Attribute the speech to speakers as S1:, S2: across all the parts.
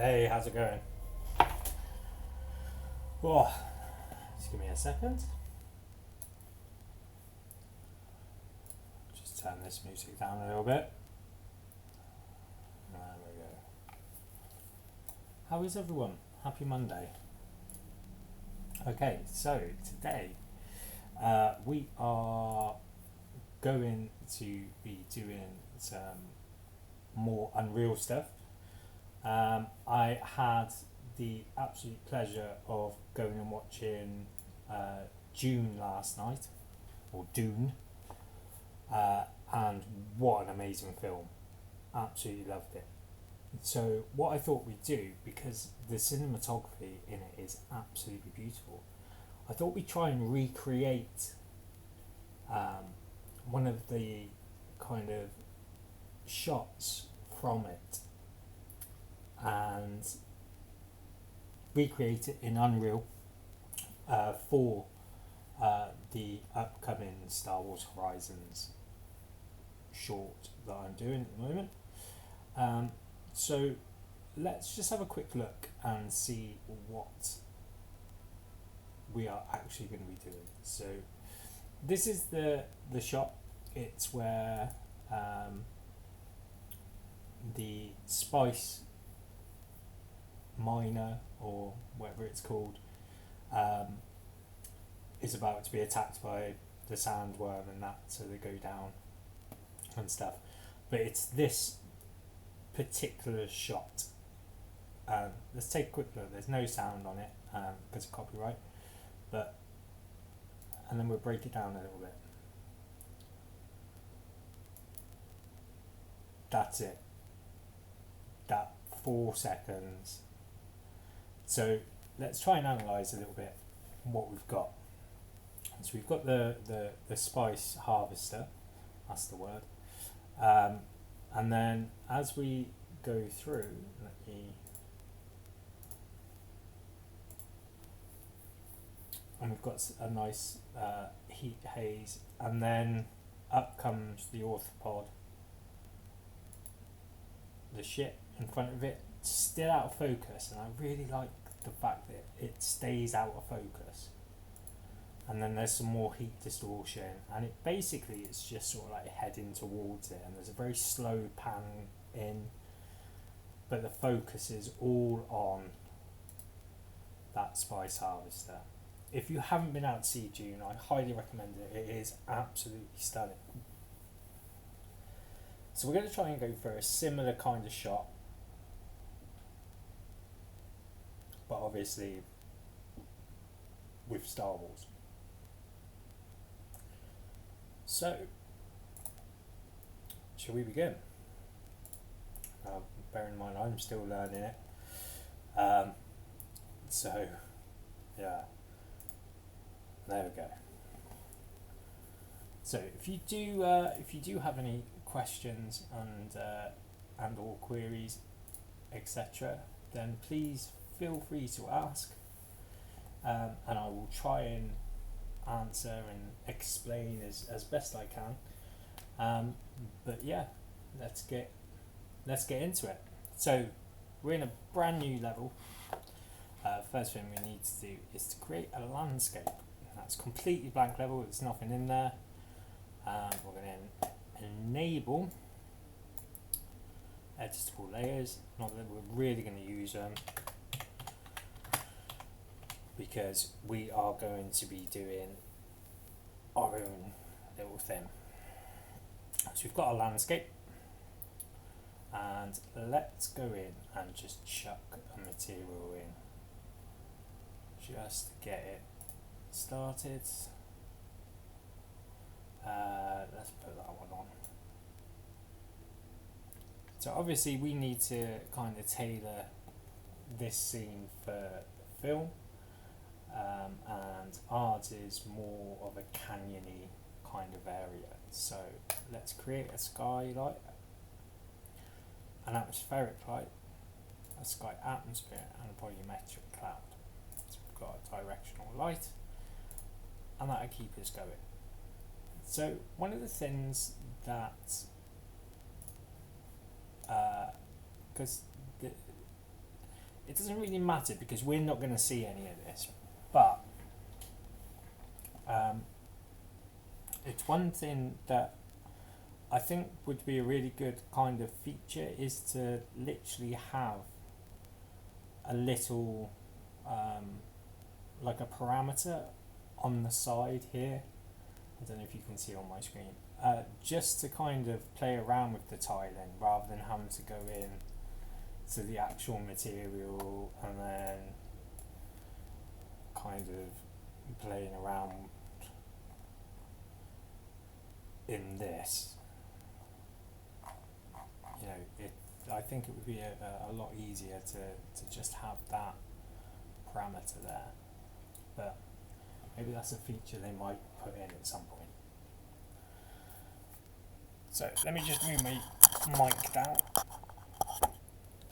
S1: Hey, how's it going? Oh, just give me a second. Just turn this music down a little bit. There we go. How is everyone? Happy Monday. Okay, so today we are going to be doing some more Unreal stuff. I had the absolute pleasure of going and watching Dune last night, or Dune, and what an amazing film. Absolutely loved it. So what I thought we'd do, because the cinematography in it is absolutely beautiful, I thought we'd try and recreate one of the kind of shots from it and recreate it in Unreal for the upcoming Star Wars Horizons short that I'm doing at the moment. So let's just have a quick look and see what we are actually going to be doing. So this is the shot. It's where the spice miner, or whatever it's called, is about to be attacked by the sandworm and that, so they go down and stuff. But it's this particular shot. Let's take a quick look. There's no sound on it because of copyright, and then we'll break it down a little bit. That's it. That 4 seconds. So let's try and analyse a little bit what we've got. So we've got the spice harvester, that's the word. And then as we go through, and we've got a nice heat haze, and then up comes the orthopod, the ship in front of it, still out of focus, and I really like the fact that it stays out of focus. And then there's some more heat distortion, and it basically it's just sort of like heading towards it, and there's a very slow pan in, but the focus is all on that spice harvester. If you haven't been out to see Dune, I highly recommend it. It is absolutely stunning. So we're going to try and go for a similar kind of shot, but obviously with Star Wars. So, shall we begin? Bear in mind, I'm still learning it. So, yeah, there we go. So, if you do have any questions and or queries, etc., then please feel free to ask, and I will try and answer and explain as best I can. But yeah, let's get into it. So we're in a brand new level. First thing we need to do is to create a landscape. That's completely blank level. There's nothing in there. We're going to enable editable layers. Not that we're really going to use them, because we are going to be doing our own little thing. So we've got a landscape, and let's go in and just chuck a material in just to get it started. Let's put that one on. So obviously we need to kind of tailor this scene for the film, and ours is more of a canyony kind of area. So let's create a skylight, an atmospheric light, a sky atmosphere, and a volumetric cloud. So we've got a directional light, and that'll keep us going. So one of the things that, because it doesn't really matter because we're not going to see any of this, but it's one thing that I think would be a really good kind of feature is to literally have a little like a parameter on the side here. I don't know if you can see on my screen, just to kind of play around with the tiling rather than having to go in to the actual material and then kind of playing around in this. You know, I think it would be a lot easier to just have that parameter there, but maybe that's a feature they might put in at some point. So let me just move my mic down.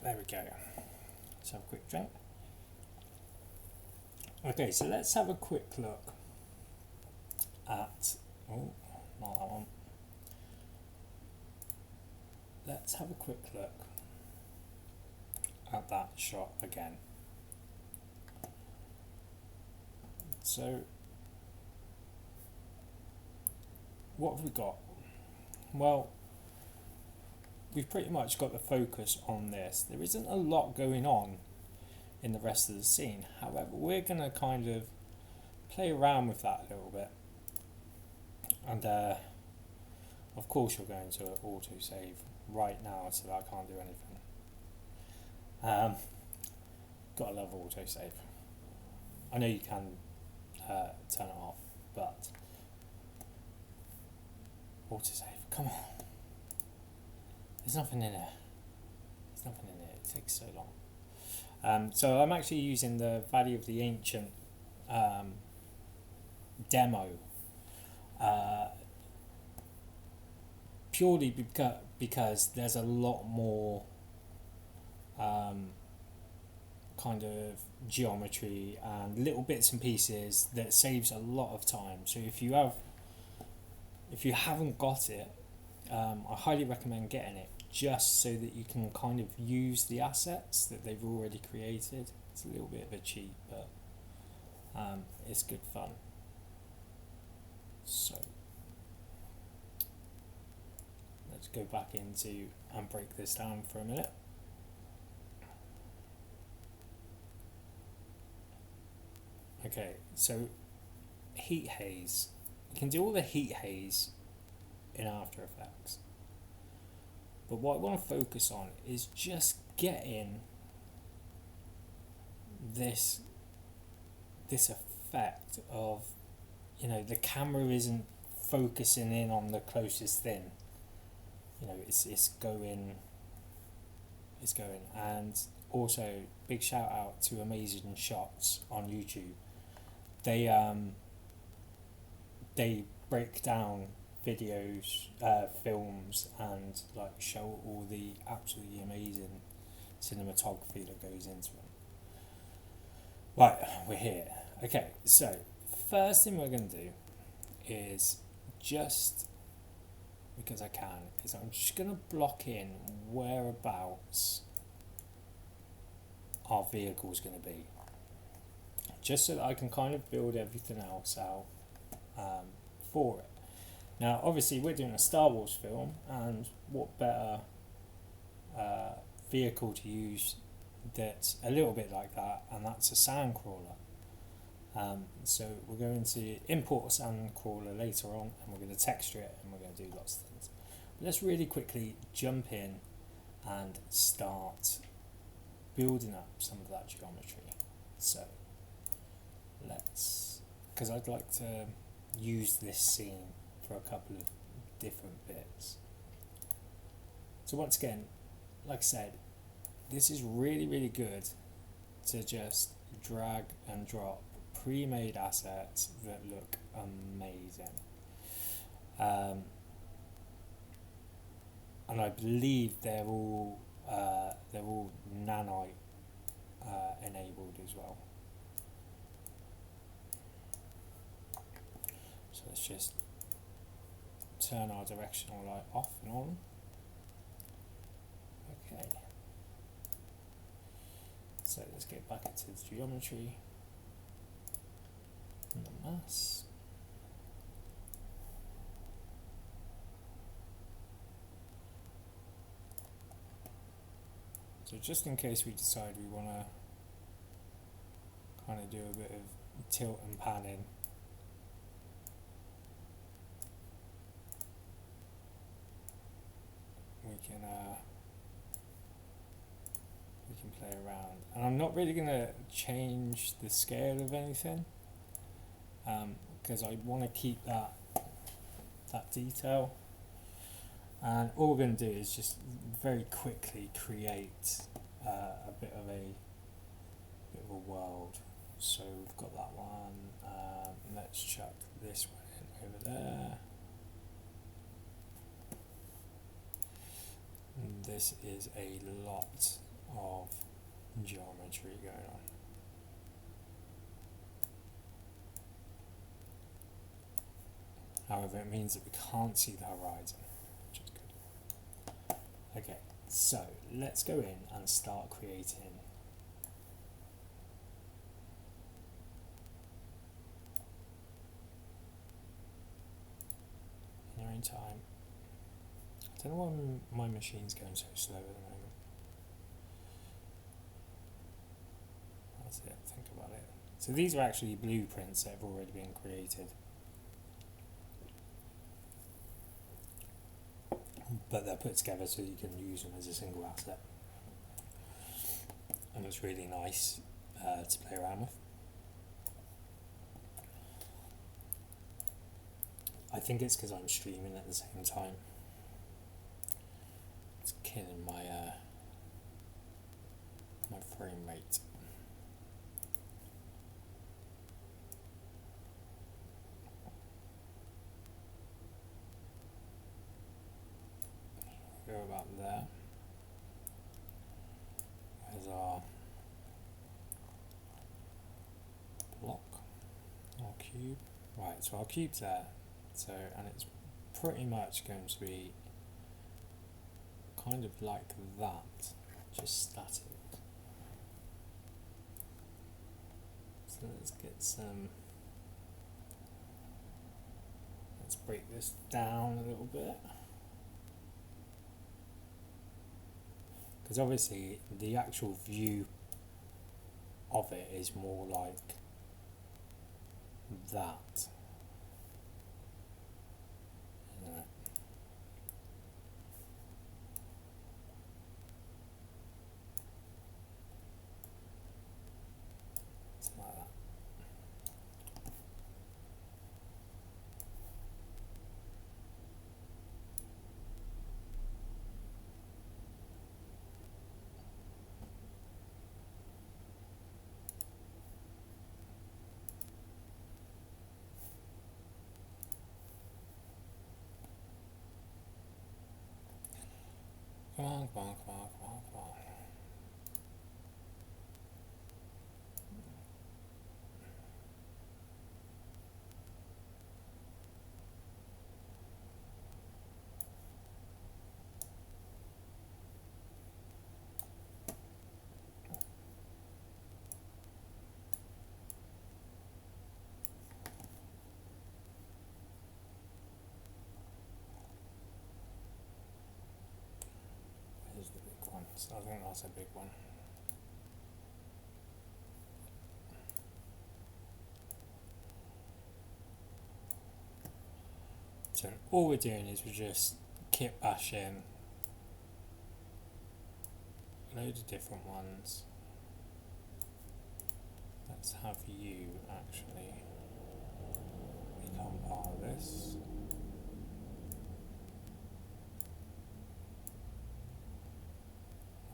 S1: There we go. Let's have a quick drink. Okay, so let's have a quick look at, oh, not that one. Let's have a quick look at that shot again. So, what have we got? Well, we've pretty much got the focus on this. There isn't a lot going on in the rest of the scene. However, we're going to kind of play around with that a little bit. And of course you're going to autosave right now so that I can't do anything. Gotta love autosave. I know you can turn it off, but autosave, come on. There's nothing in there. There's nothing in there. It takes so long. So I'm actually using the Valley of the Ancient demo purely because there's a lot more kind of geometry and little bits and pieces that saves a lot of time. So if you haven't got it, I highly recommend getting it just so that you can kind of use the assets that they've already created. It's a little bit of a cheat, but it's good fun. So let's go back into and break this down for a minute. Okay, so heat haze. You can do all the heat haze in After Effects, but what I want to focus on is just getting this effect of, you know, the camera isn't focusing in on the closest thing. You know, it's going, and also big shout out to Amazing Shots on YouTube. They break down videos, films, and like show all the absolutely amazing cinematography that goes into them. Right, we're here. Okay, so first thing we're going to do is, just because I can, is I'm just going to block in whereabouts our vehicle is going to be, just so that I can kind of build everything else out for it. Now, obviously, we're doing a Star Wars film, and what better vehicle to use that's a little bit like that, and that's a sandcrawler. So we're going to import a sandcrawler later on, and we're going to texture it, and we're going to do lots of things. But let's really quickly jump in and start building up some of that geometry. So let's, because I'd like to use this scene for a couple of different bits. So once again, like I said, this is really, really good to just drag and drop pre-made assets that look amazing. And I believe they're all nanite enabled as well. So let's just turn our directional light off and on. Okay. So So let's get back into the geometry and the mass. So just in case we decide we want to kind of do a bit of tilt and panning, we can play around. And I'm not really going to change the scale of anything because I want to keep that detail. And all we're going to do is just very quickly create a bit of a world. So we've got that one. Let's chuck this one in over there. And this is a lot of geometry going on. However, it means that we can't see the horizon, which is good. Okay, so let's go in and start creating in your own time. I don't know why my machine's going so slow at the moment. That's it, think about it. So these are actually blueprints that have already been created. But they're put together so you can use them as a single asset. And it's really nice to play around with. I think it's because I'm streaming at the same time. It's killing my my frame rate. Go about there. Where's our block? Our cube. Right, so our cube's there. So, and it's pretty much going to be kind of like that, just static. So let's get some, let's break this down a little bit. Because obviously the actual view of it is more like that. Come on, come on, come on, come on, come on. Here's the big one. So I think that's a big one. So all we're doing is we're just kit bashing a load of different ones. Let's have you actually become part of this.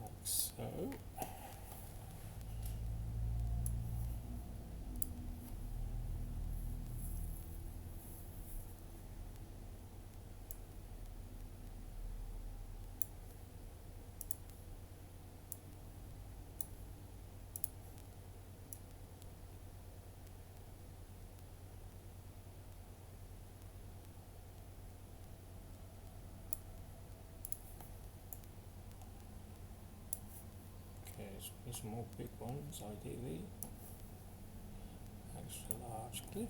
S1: Like so. Okay. need some more big ones, ideally. Extra large cliff.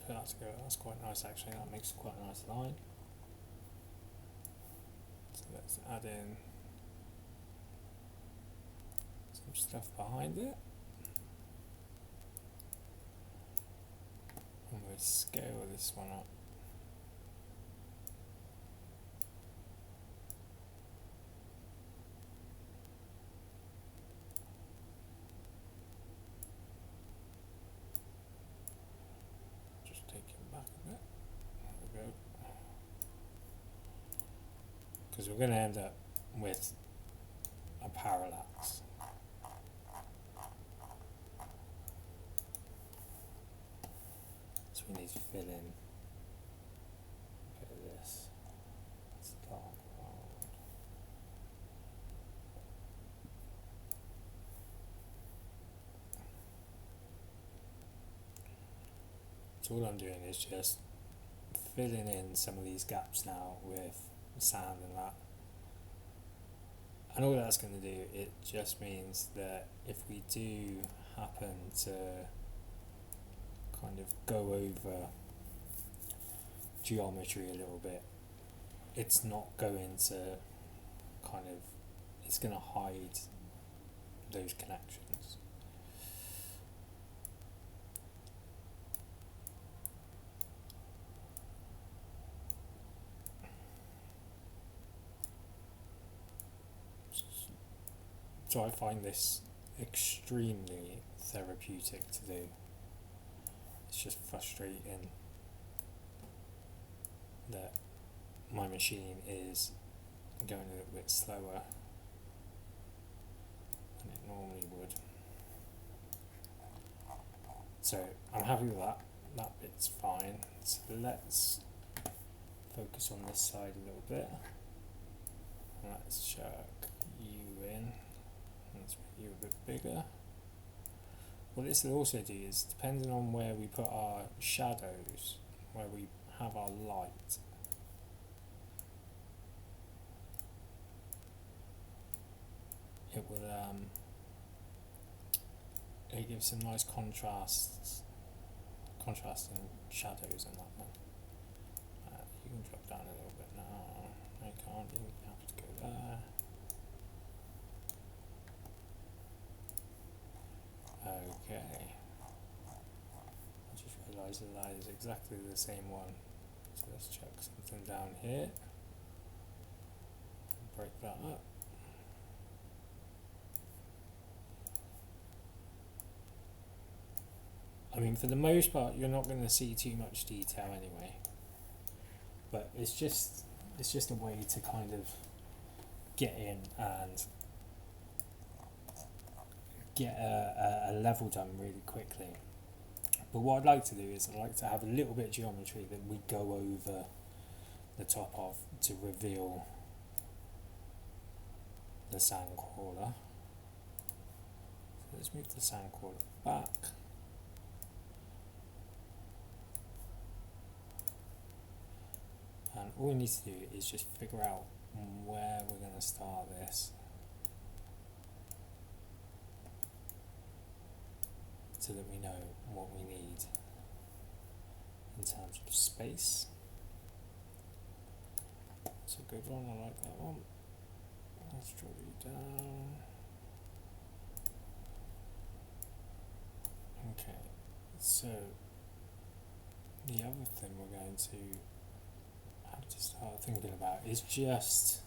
S1: Put that together, that's quite nice actually, that makes quite a nice line. So let's add in some stuff behind it. And we'll scale this one up. Because we're going to end up with a parallax. So we need to fill in a bit of this. It's dark world. So all I'm doing is just filling in some of these gaps now with sand and that, and all that's going to do, it just means that if we do happen to kind of go over geometry a little bit, it's not going to kind of, it's going to hide those connections. So I find this extremely therapeutic to do. It's just frustrating that my machine is going a little bit slower than it normally would. So I'm happy with that. That bit's fine. So let's focus on this side a little bit. Let's chuck you in. Let's make you a bit bigger. What this will also do is, depending on where we put our shadows, where we have our light, it will it gives some nice contrasting shadows in that one. You can drop down a little bit now. No, you can't. You have to go there. Okay. I just realised that is exactly the same one. So let's chuck something down here. Break that up. I mean, for the most part, you're not going to see too much detail anyway. But it's just a way to kind of get in and get a level done really quickly. But what I'd like to do is I'd like to have a little bit of geometry that we go over the top of to reveal the sand crawler. So let's move the sand crawler back. And all we need to do is just figure out where we're going to start this, so that we know what we need in terms of space. That's a good one, I like that one. Let's draw you down. Okay, so the other thing we're going to have to start thinking about is just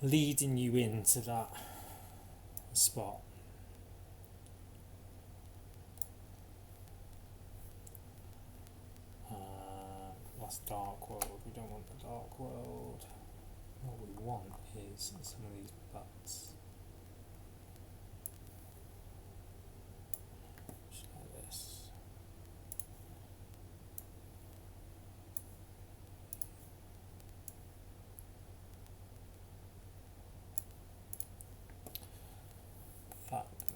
S1: leading you into that spot. That's dark world. We don't want the dark world. What we want is some of these butts. Just like this.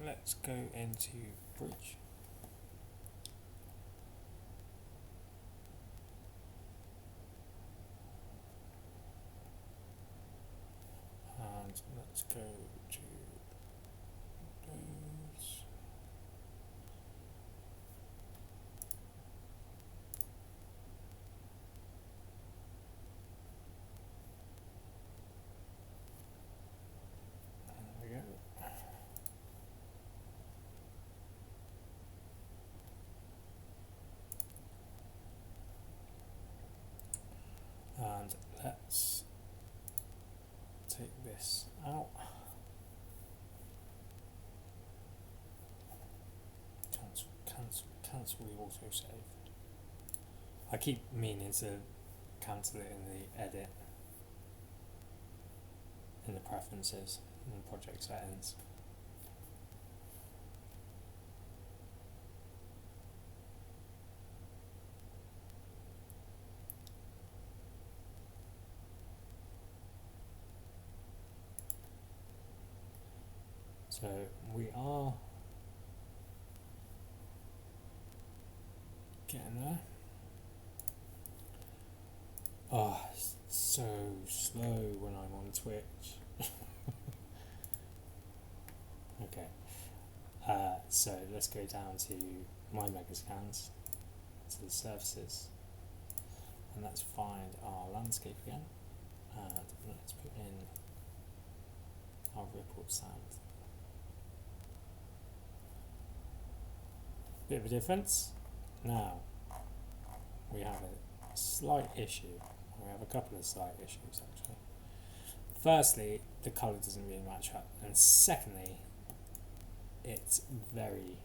S1: let's go into bridge. And let's go to those. There we go. And let's take this out. Cancel the autosave. I keep meaning to cancel it in the edit, in the preferences, in the project settings. So we are getting there. Oh, it's so slow when I'm on Twitch. Okay, so let's go down to my Megascans, to the surfaces, and let's find our landscape again, and let's put in our ripple sand. Bit of a difference. Now we have a slight issue. We have a couple of slight issues actually. Firstly, the colour doesn't really match up, and secondly, it's very,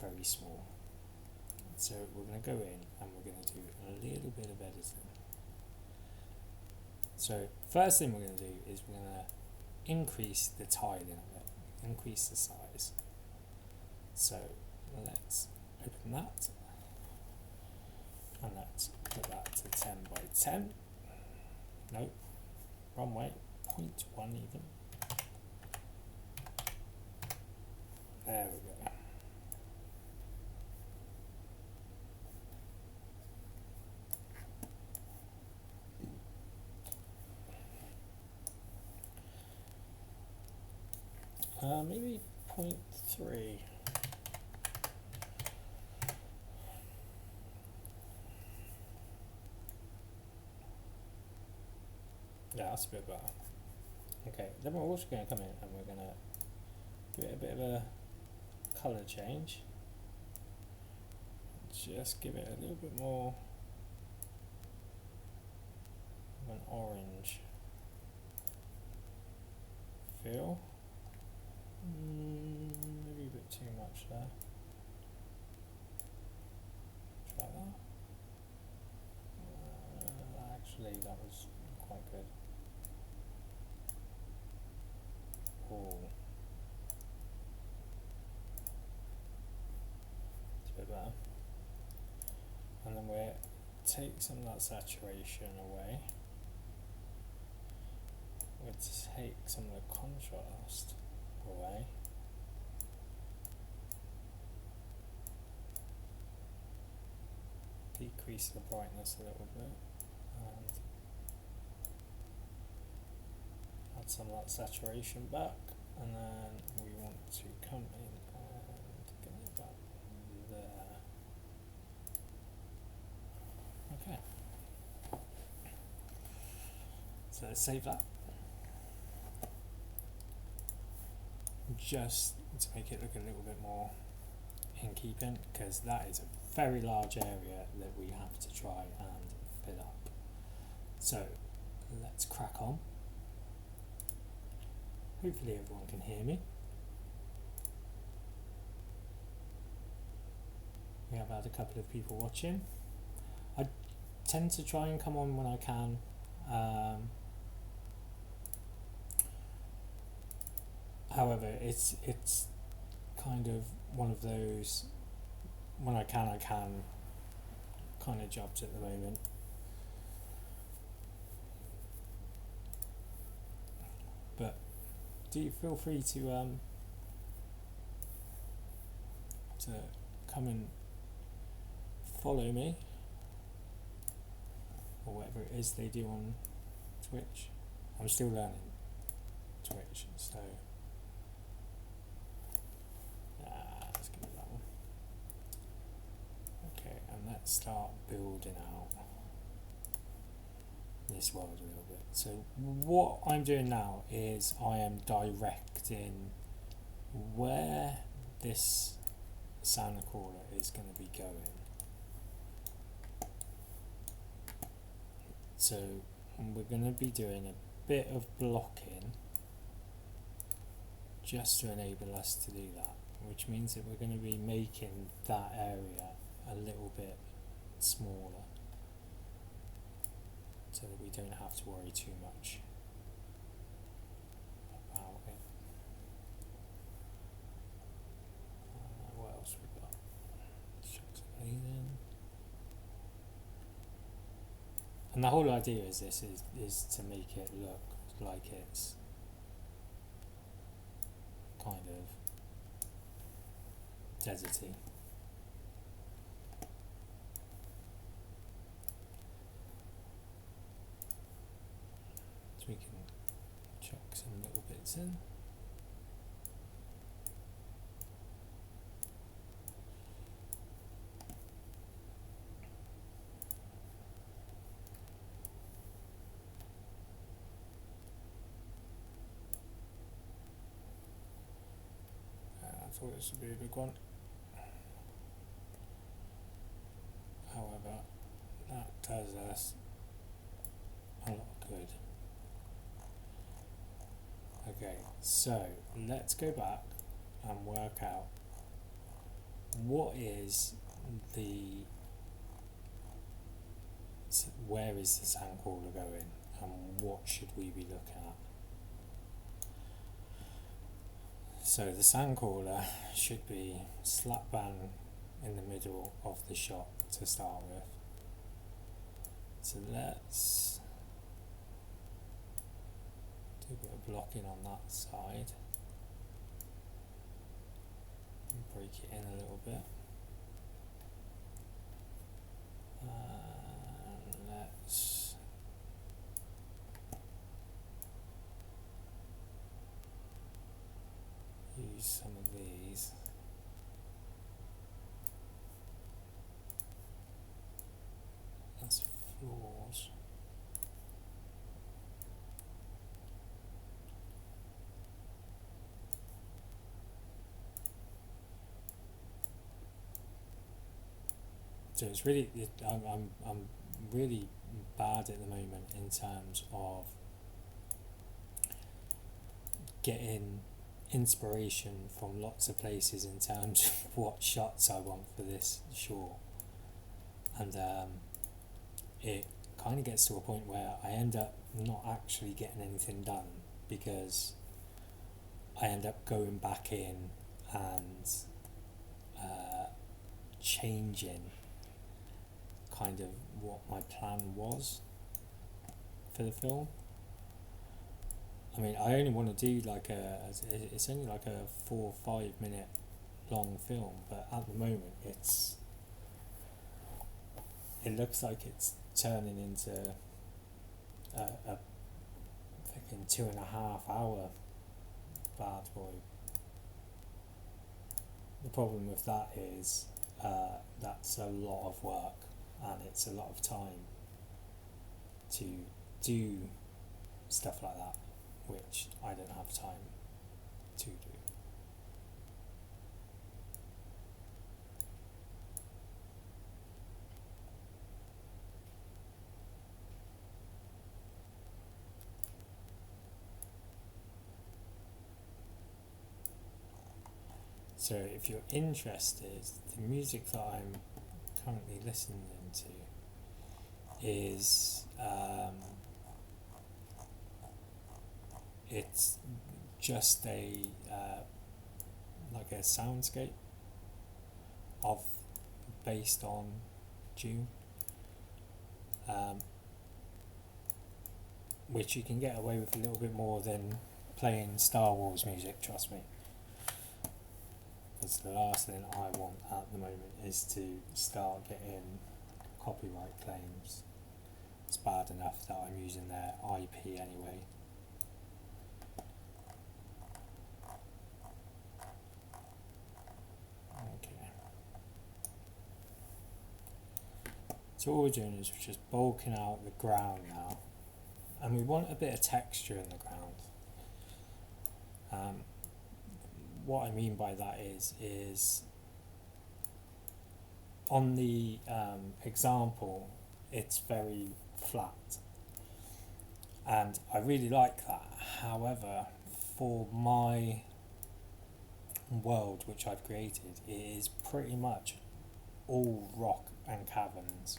S1: very small. So we're going to go in and we're going to do a little bit of editing. So first thing we're going to do is we're going to increase the tiling of it, increase the size. So let's open that, and let's put that to 10 by 10. No, wrong way, 0.1 even. There we go. Maybe 0.3. Yeah, that's a bit better. Okay, then we're also going to come in and we're going to give it a bit of a colour change. Just give it a little bit more of an orange feel. Maybe a bit too much there. Try that. Actually, that was quite good. Oh, it's a bit better. And then we'll take some of that saturation away. We'll take some of the contrast away. Decrease the brightness a little bit. And add some of that saturation back, and then we want to come in and get it back there. Okay, so let's save that, just to make it look a little bit more in keeping, because that is a very large area that we have to try and fill up. So let's crack on. Hopefully everyone can hear me. We have had a couple of people watching. I tend to try and come on when I can. However, it's kind of one of those, when I can kind of jobs at the moment. But do feel free to to come and follow me, or whatever it is they do on Twitch. I'm still learning Twitch, so let's give it that one. Okay, and let's start building out this world a little bit. So what I'm doing now is I am directing where this sandcrawler is going to be going. So we're going to be doing a bit of blocking just to enable us to do that, which means that we're going to be making that area a little bit smaller so that we don't have to worry too much about it. What else we got? Chuck some Haze in. And the whole idea is this is to make it look like it's kind of deserty. So we can chuck some little bits in. I thought this would be a big one. However, that does us a lot of good. Okay, so let's go back and work out what is where is the sandcrawler going and what should we be looking at. So the sandcrawler should be slap bang in the middle of the shot to start with. So let's do a bit of blocking on that side and break it in a little bit. Let's use some of these. As floors. So it's really, I'm really bad at the moment in terms of getting inspiration from lots of places in terms of what shots I want for this short, and it kind of gets to a point where I end up not actually getting anything done because I end up going back in and changing kind of what my plan was for the film. I mean, I only want to do like it's only like a 4 or 5 minute long film, but at the moment it looks like it's turning into a fucking 2.5 hour bad boy. The problem with that is that's a lot of work and it's a lot of time to do stuff like that, which I don't have time to do. So if you're interested, the music that I'm currently listening to is it's just a like a soundscape based on Dune, which you can get away with a little bit more than playing Star Wars music, trust me. Because the last thing I want at the moment is to start getting copyright claims. It's bad enough that I'm using their IP anyway. Okay. So all we're doing is we're just bulking out the ground now, and we want a bit of texture in the ground. What I mean by that is on the example, it's very flat, and I really like that. However, for my world which I've created, it is pretty much all rock and caverns.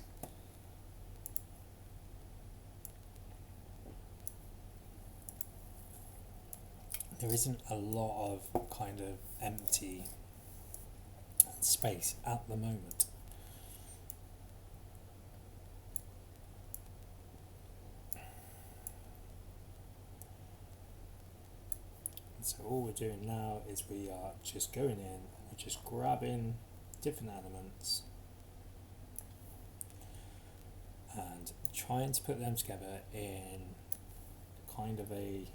S1: There isn't a lot of kind of empty space at the moment. So all we're doing now is we are just going in, we're just grabbing different elements and trying to put them together in kind of a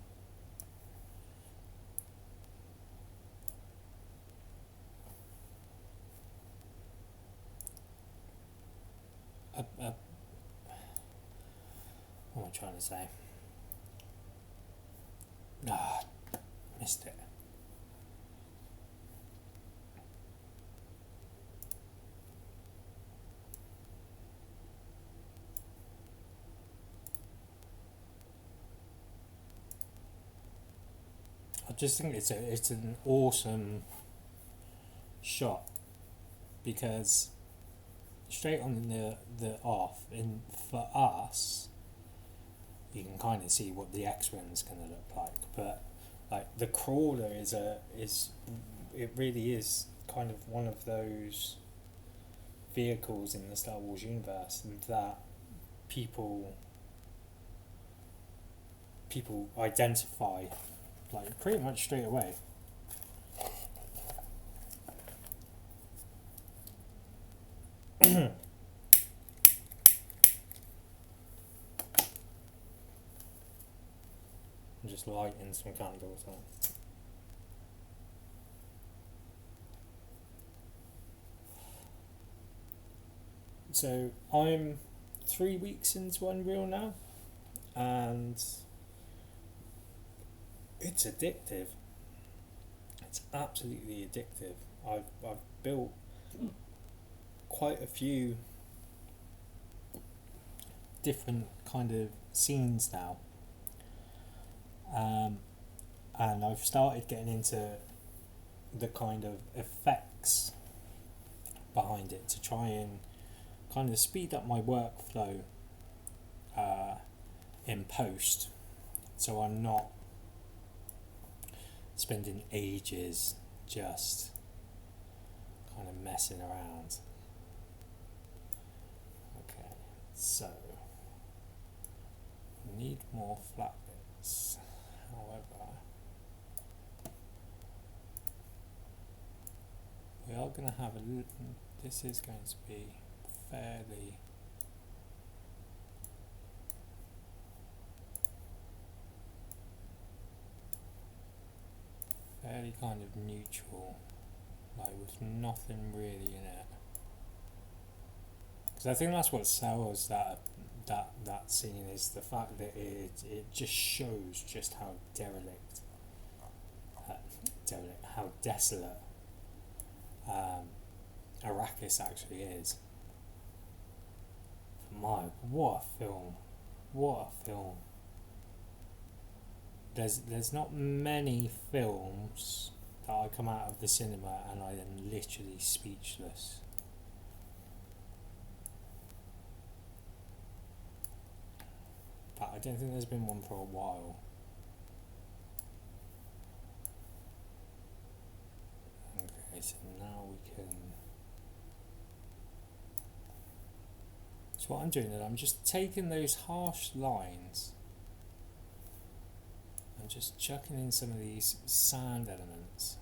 S1: what am I trying to say? Missed it. I just think it's an awesome shot, because straight on the off, and for us, you can kind of see what the X-Wing's going to look like, but like the crawler is it really is kind of one of those vehicles in the Star Wars universe that people identify like pretty much straight away. I'm just lighting some candles on. So I'm 3 weeks into Unreal now, and it's addictive. It's absolutely addictive. I've built quite a few different kind of scenes now, and I've started getting into the kind of effects behind it to try and kind of speed up my workflow in post, so I'm not spending ages just kind of messing around. Okay, so we need more flat bits. However, we are going to have a little, this is going to be fairly kind of neutral, like with nothing really in it, because I think that's what sells that scene, is the fact that it just shows just how how desolate Arrakis actually is. My, what a film! What a film! There's not many films that I come out of the cinema and I am literally speechless. But I don't think there's been one for a while. Okay, so now we can. So what I'm doing is I'm just taking those harsh lines and just chucking in some of these sand elements.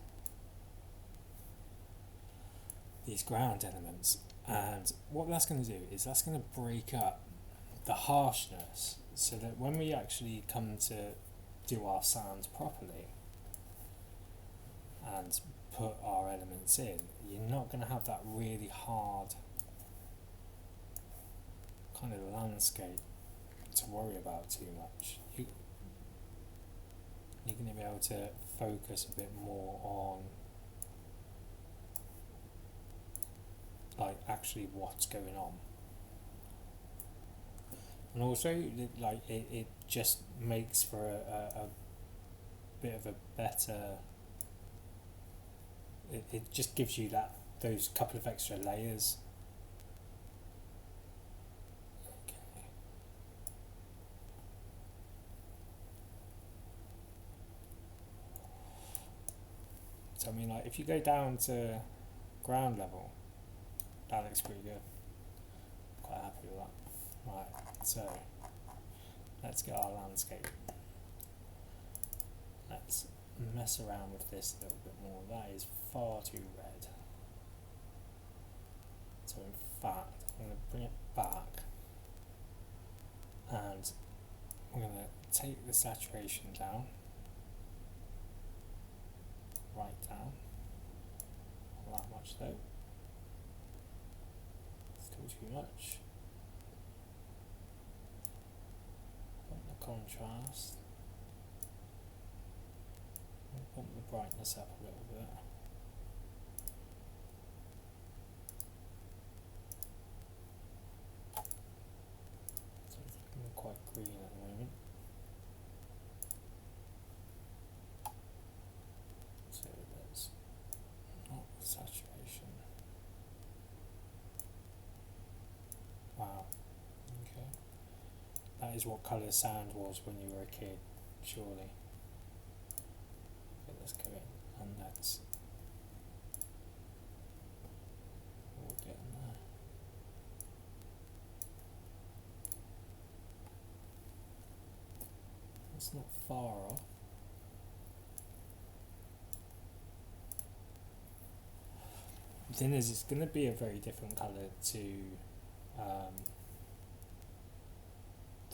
S1: these ground elements, and what that's going to do is that's going to break up the harshness, so that when we actually come to do our sounds properly and put our elements in, you're not going to have that really hard kind of landscape to worry about too much. You're going to be able to focus a bit more on like actually what's going on. And also, like it just makes for a bit of a better. It just gives you those couple of extra layers. Okay. So I mean, like if you go down to ground level, that looks pretty good. Quite happy with that. Right, so let's get our landscape. Let's mess around with this a little bit more. That is far too red. So in fact, I'm going to bring it back, and I'm going to take the saturation down, right down. Not that much though. Still too much. Contrast. Bump the brightness up a little bit. So it's looking quite green at the moment. So that's not saturation. Wow. Okay. That is what colour sound was when you were a kid, surely. Okay, let's go in and let's we'll get in there. It's not far off. The thing is, it's going to be a very different colour to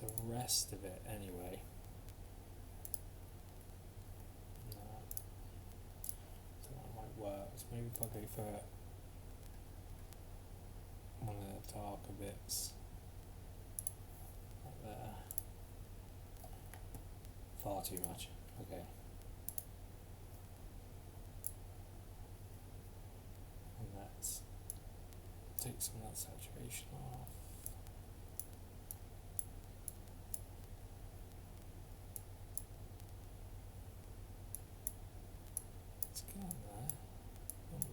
S1: the rest of it anyway. No. So that might work. So maybe if I go for one of the darker bits like there. Far too much. Okay. And let's take some of that saturation off.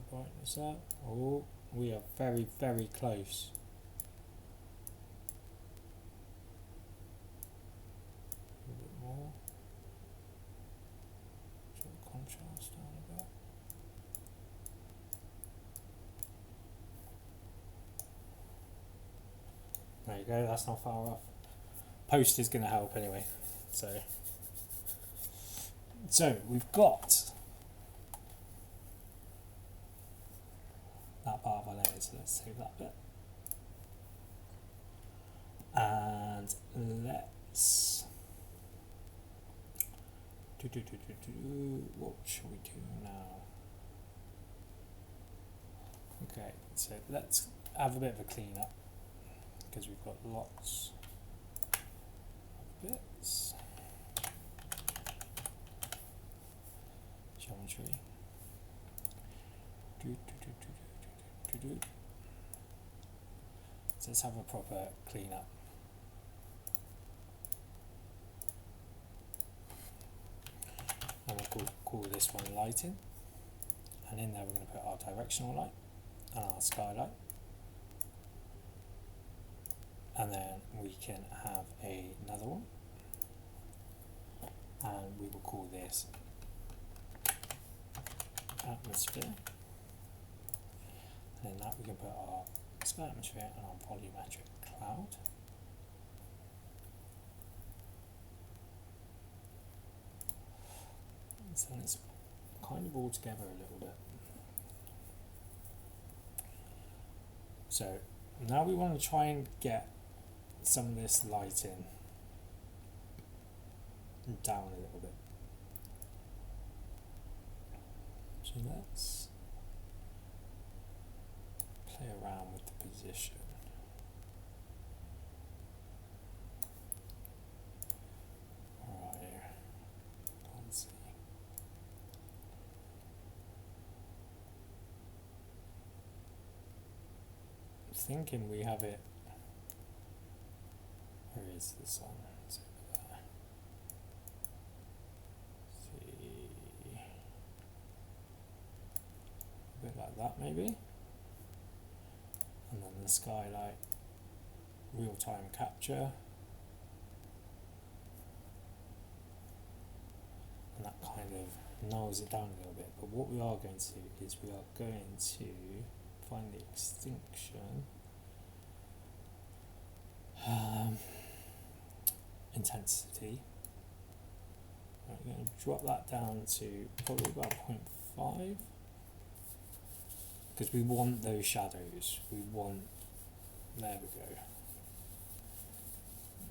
S1: Brightness up. Oh, we are very, very close. A little bit more. Drop the contrast down a bit. There you go, that's not far off. Post is going to help anyway. So we've got that part of our layer, so let's save that bit. And let's what shall we do now? Okay, so let's have a bit of a clean up, because we've got lots of bits. Geometry. So let's have a proper clean up. And we'll call this one lighting. And in there we're going to put our directional light and our skylight. And then we can have another one. And we will call this atmosphere. And in that we can put our sky atmosphere and our volumetric cloud. So it's kind of all together a little bit. So now we want to try and get some of this lighting down a little bit. So let's play around with the position. Right, let's see. I'm thinking we have it. Where is the sun? It's over there. See, a bit like that maybe. And then the skylight, real-time capture, and that kind of narrows it down a little bit. But what we are going to do is we are going to find the extinction intensity. We're going to drop that down to probably about 0.5. Because we want those shadows, there we go.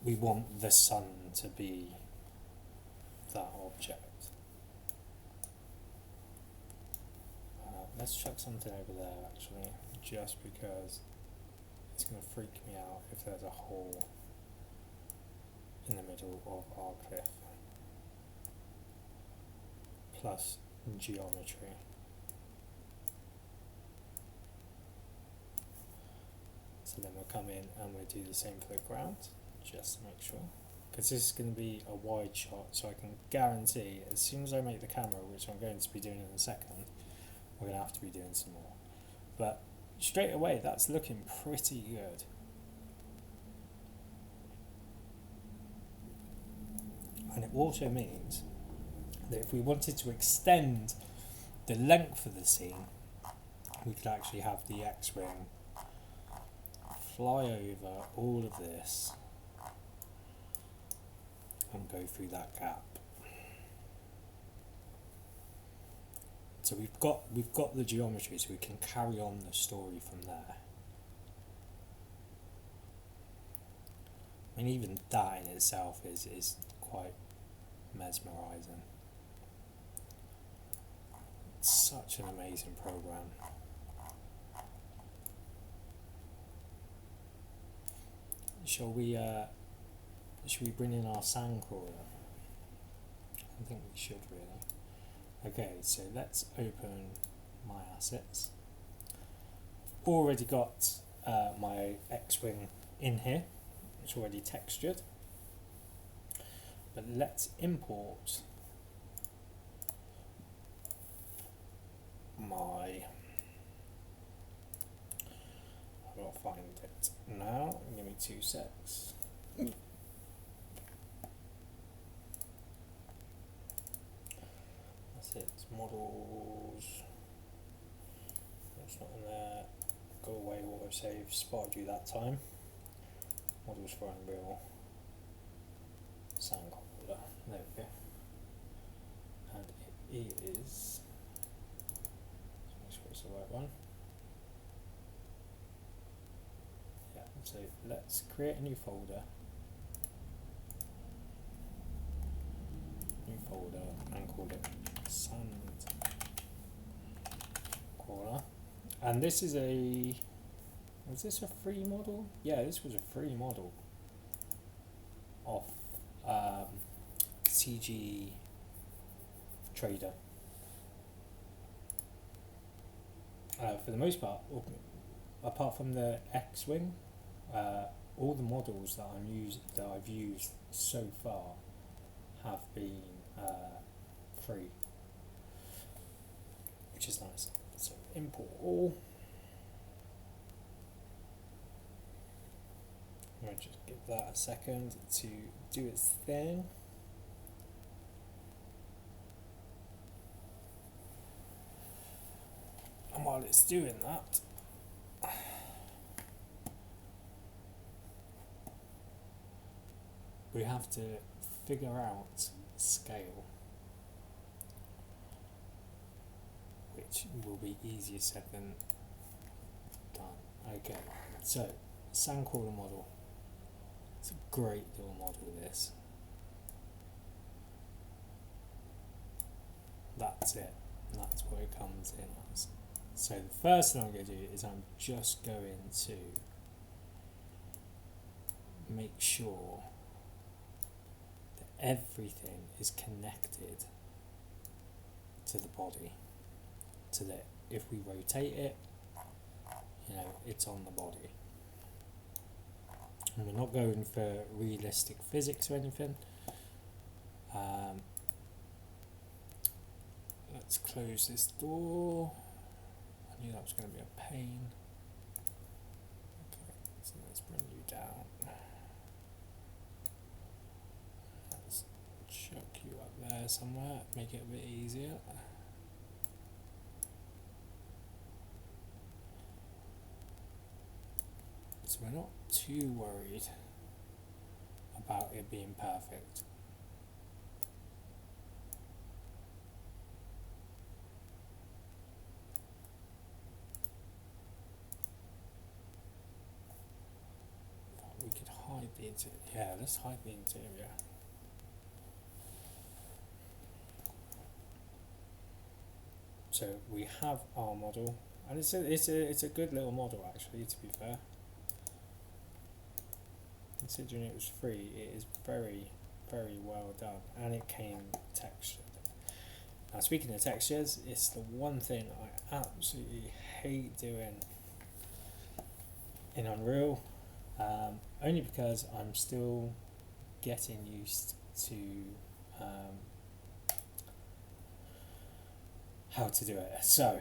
S1: We want the sun to be that object. Let's chuck something over there actually, just because it's going to freak me out if there's a hole in the middle of our cliff. Plus geometry. So then we'll come in and we'll do the same for the ground, just to make sure. Because this is going to be a wide shot, so I can guarantee as soon as I make the camera, which I'm going to be doing in a second, we're going to have to be doing some more. But straight away, that's looking pretty good. And it also means that if we wanted to extend the length of the scene, we could actually have the X-Wing fly over all of this and go through that gap. So we've got the geometry, so we can carry on the story from there. I mean, even that in itself is quite mesmerising. It's such an amazing program. Shall we bring in our sand crawler? I think we should really. Okay, so let's open my assets. Already got my X-Wing in here. It's already textured. But let's import my... I've got to find it now. Give me 2 secs. That's it. It's models. It's not in there. Go away. Autosave. Spotted you that time. Models for Unreal. Sand crawler. There we go. And it is. Let's make sure it's the right one. Yeah. So let's create a new folder. New folder and call it Sand Crawler. And this is a. Was this a free model? Yeah, this was a free model off CG Trader. For the most part, apart from the X-Wing, all the models that I've used so far have been free, which is nice. So import all. I'm going to just give that a second to do its thing. And while it's doing that, we have to figure out scale, which will be easier said than done. Okay, so Sandcrawler model. It's a great little model, this. That's it. That's what it comes in as. So the first thing I'm going to do is I'm just going to make sure that everything is connected to the body, so that if we rotate it, you know, it's on the body. And we're not going for realistic physics or anything. Let's close this door. I knew that was going to be a pain. Okay, so let's bring you down. Let's chuck you up there somewhere, make it a bit easier. So we're not too worried about it being perfect. We could hide the interior. Yeah, let's hide the interior. So we have our model, and it's a good little model actually, to be fair. Considering it was free, it is very, very well done, and it came textured. Now, speaking of textures, it's the one thing I absolutely hate doing in Unreal, only because I'm still getting used to how to do it. So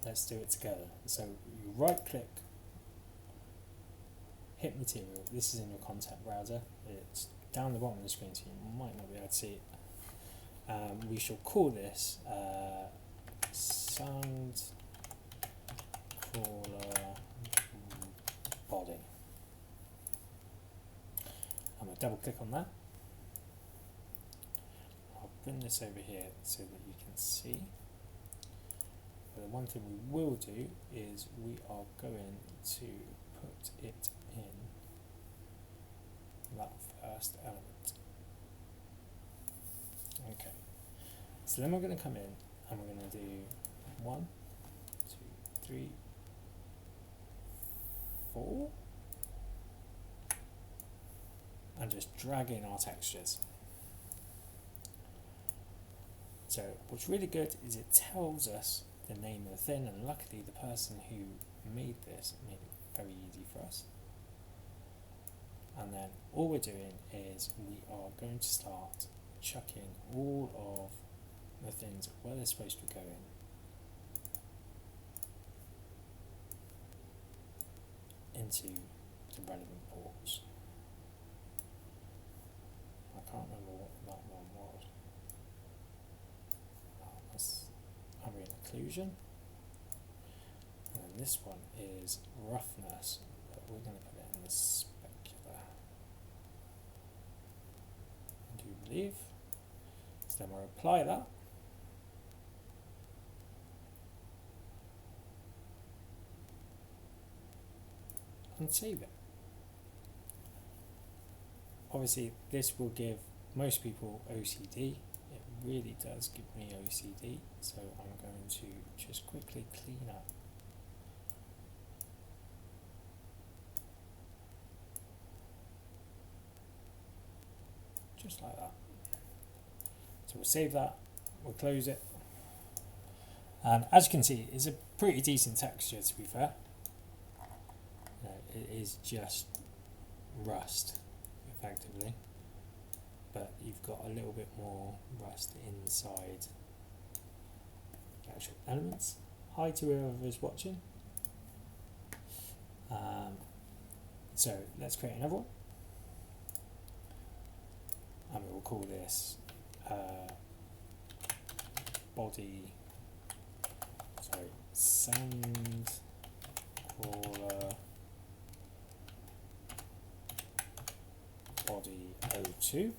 S1: let's do it together. So you right click, hit material. This is in your content browser. It's down the bottom of the screen, so you might not be able to see it. We shall call this Sound Crawler Body. I'm going to double click on that. I'll bring this over here so that you can see. But the one thing we will do is we are going to put it in that first element. Okay, so then we're going to come in and we're going to do 1, 2, 3, 4, and just drag in our textures. So what's really good is it tells us the name of the thing, and luckily the person who made this made it very easy for us. And then all we're doing is we are going to start chucking all of the things where they're supposed to be going into the relevant ports. I can't remember what that one was. That's ambient occlusion. And then this one is roughness, but we're going to put it in the specular. I do believe. So then we'll apply that. And save it. Obviously this will give most people OCD. It really does give me OCD, so I'm going to just quickly clean up just like that. So we'll save that, we'll close it, and as you can see it's a pretty decent texture, to be fair. It is just rust effectively, but you've got a little bit more rust inside the actual elements. Hi to whoever is watching. So let's create another one, and we will call this Sand Crawler Body 02,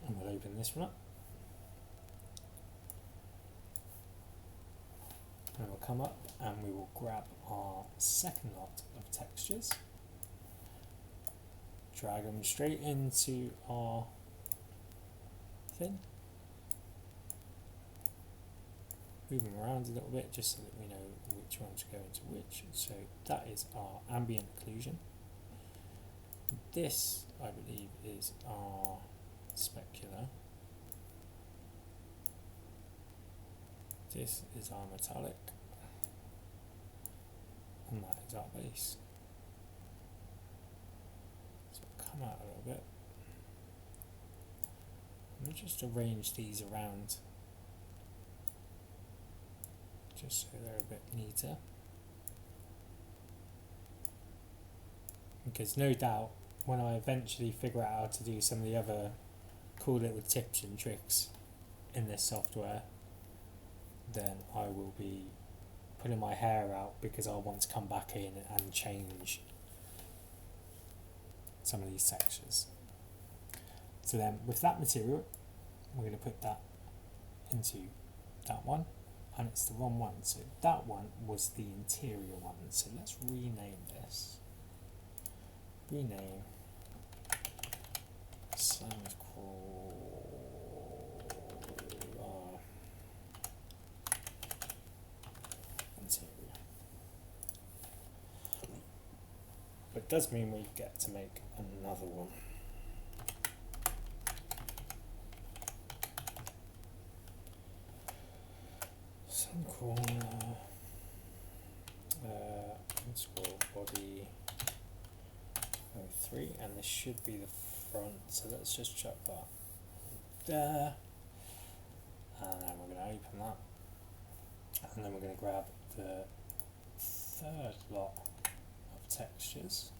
S1: and we'll open this one up. And we'll come up and we will grab our second lot of textures, drag them straight into our thing, move them around a little bit just so that we know which ones go into which. So that is our ambient occlusion. This, I believe, is our specular. This is our metallic, and that is our base. So we'll come out a little bit. We'll just arrange these around just so they're a bit neater. Because no doubt when I eventually figure out how to do some of the other cool little tips and tricks in this software, then I will be pulling my hair out because I want to come back in and change some of these textures. So then with that material, we're going to put that into that one, and it's the wrong one. So that one was the interior one. So let's rename this. Rename interior. But it does mean we get to make another one. Some corner underscore body 03, and this should be the front, so let's just chuck that there, and then we're going to open that, and then we're going to grab the third lot of textures,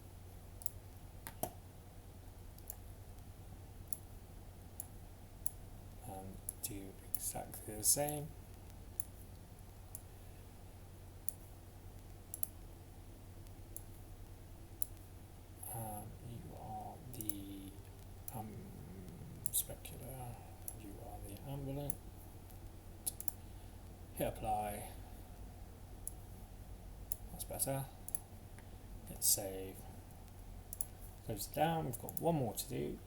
S1: and do exactly the same. You are the specular, you are the ambient. Hit apply, that's better. Hit save, close it down. We've got one more to do.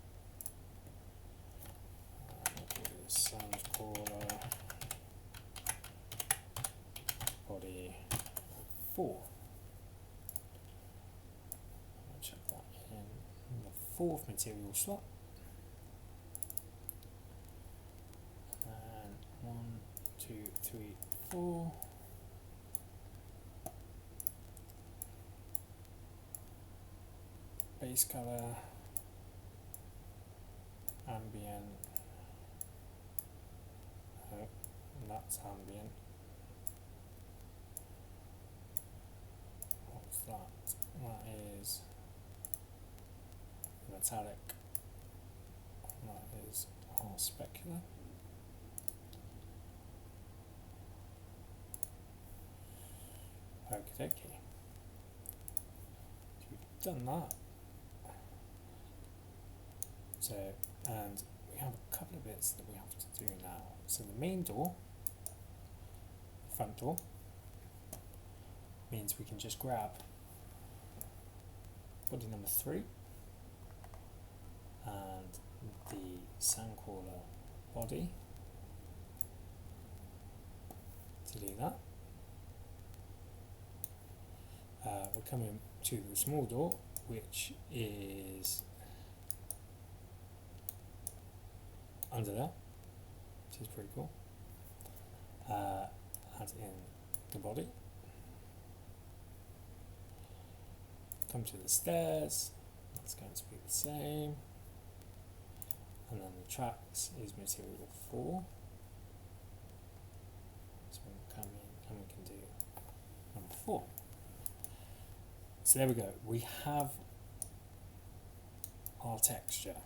S1: We'll do the sound caller body 4. Check that in the fourth material slot. And 1, 2, 3, 4. Base color, ambient. Oh, that's ambient. What's that? That is metallic. That is our specular. Okie dokie. So we've done that. So, and we have a couple of bits that we have to do now. So the main door, the front door, means we can just grab body number 3 and the sandcrawler body to do that. We're coming to the small door, which is under there, which is pretty cool. Add in the body. Come to the stairs, that's going to be the same. And then the tracks is material 4. So we'll come in and we can do number 4. So there we go, we have our texture.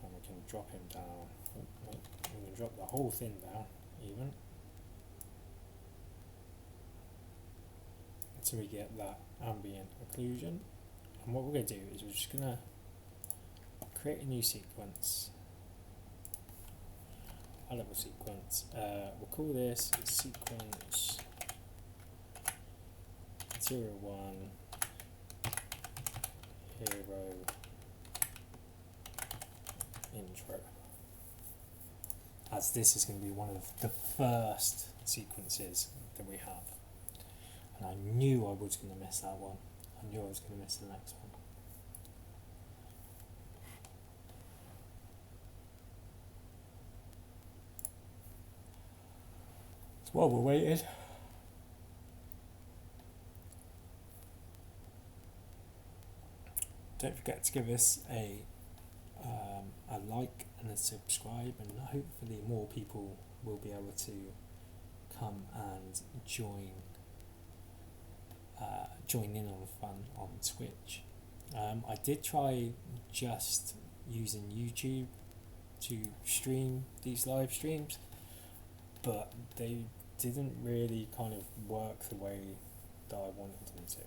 S1: And we can drop him down. We can drop the whole thing down even. So we get that ambient occlusion. And what we're going to do is we're just going to create a new sequence. high-level sequence. We'll call this sequence 01 hero intro, as this is going to be one of the first sequences that we have, and I knew I was going to miss that one. I knew I was going to miss the next one. So while we're waiting, don't forget to give us a like and a subscribe, and hopefully more people will be able to come and join in on the fun on Twitch. I did try just using YouTube to stream these live streams, but they didn't really kind of work the way that I wanted them to.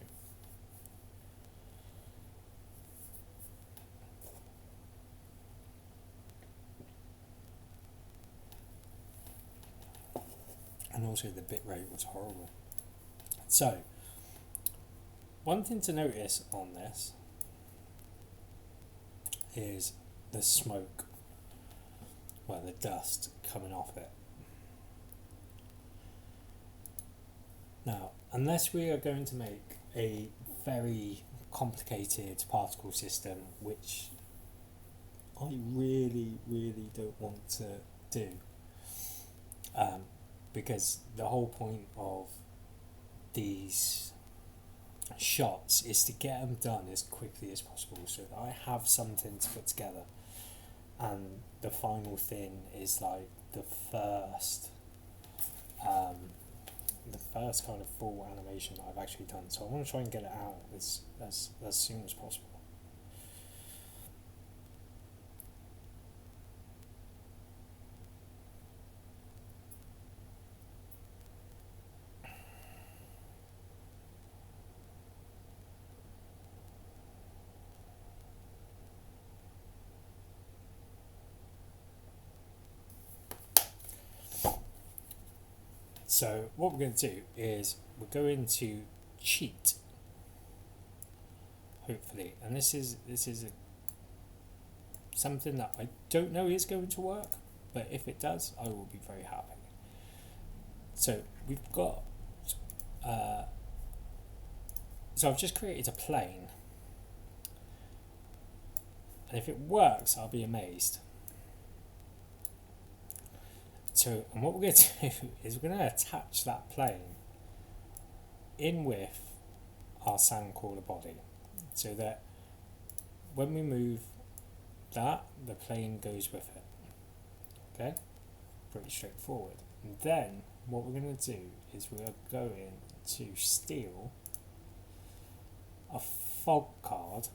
S1: And also the bitrate was horrible. So, one thing to notice on this is the smoke, well, the dust coming off it. Now, unless we are going to make a very complicated particle system, which I really, really don't want to do, because the whole point of these shots is to get them done as quickly as possible so that I have something to put together, and the final thing is like the first kind of full animation that I've actually done. So I want to try and get it out as soon as possible. So what we're going to do is we're going to cheat, hopefully, and this is something that I don't know is going to work, but if it does, I will be very happy. So we've got so I've just created a plane, and if it works, I'll be amazed. So, and what we're going to do is we're going to attach that plane in with our Sandcrawler body, so that when we move that, the plane goes with it. Okay? Pretty straightforward. And then what we're going to do is we're going to steal a fog card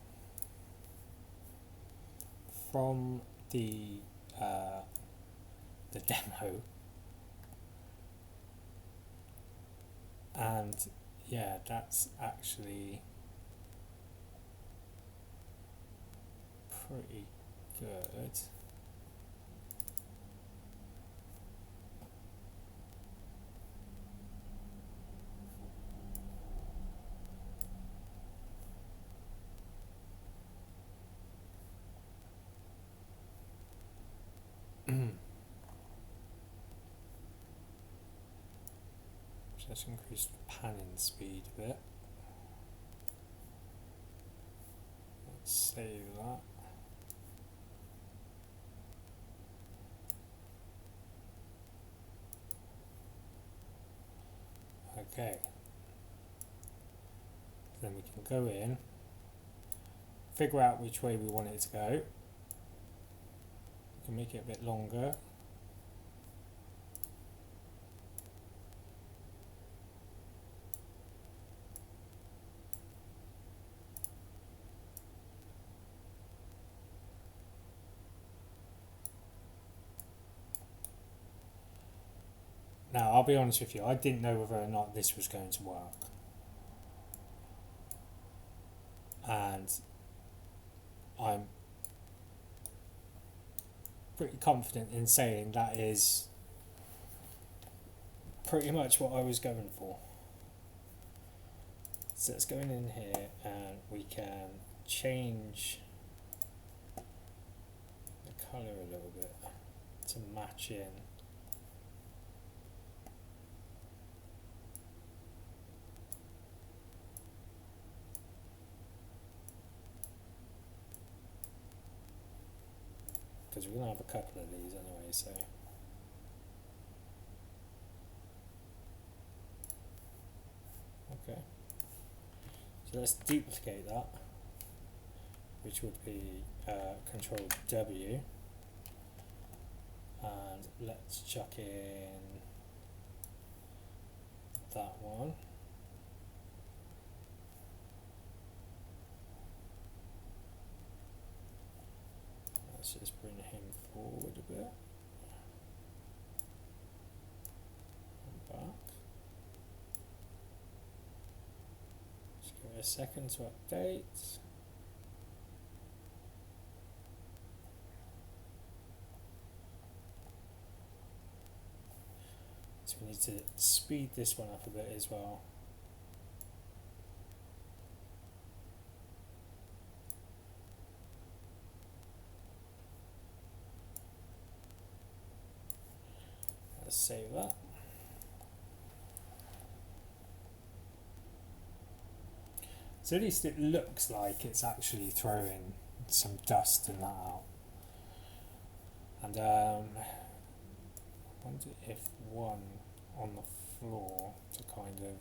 S1: from the demo, and yeah, that's actually pretty good. Let's increase the panning speed a bit. Let's save that. Okay. Then we can go in, figure out which way we want it to go. We can make it a bit longer. Now, I'll be honest with you, I didn't know whether or not this was going to work. And I'm pretty confident in saying that is pretty much what I was going for. So let's go in here and we can change the colour a little bit to match in. Because we're going to have a couple of these anyway, so. Okay. So let's duplicate that, which would be Control W. And let's chuck in that one. Let's just bring him forward a bit. And back. Just give it a second to update. So we need to speed this one up a bit as well. Let's save that. So at least it looks like it's actually throwing some dust and that out. And I wonder if one on the floor to kind of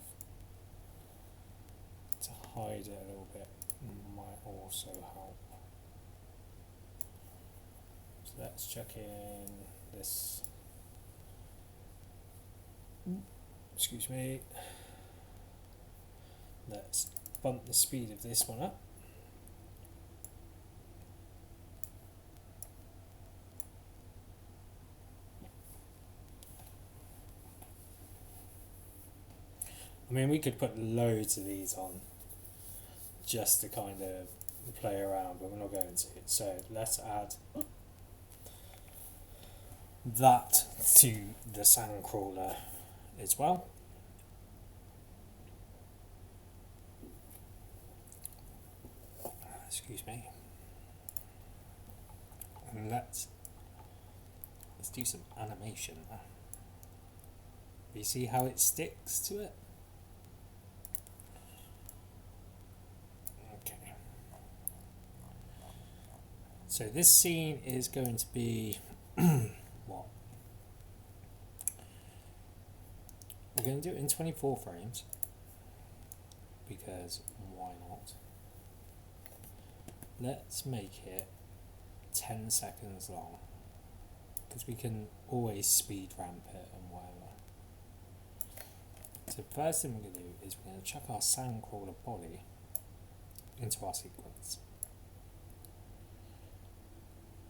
S1: to hide it a little bit might also help. So let's check in this. Excuse me. Let's bump the speed of this one up. I mean, we could put loads of these on just to kind of play around, but we're not going to. So let's add that to the sandcrawler as well. Excuse me. And let's do some animation. You see how it sticks to it? Okay. So this scene is going to be what? We're going to do it in 24 frames because why not? Let's make it 10 seconds long because we can always speed ramp it and whatever. So first thing we're going to do is we're going to chuck our sandcrawler body into our sequence.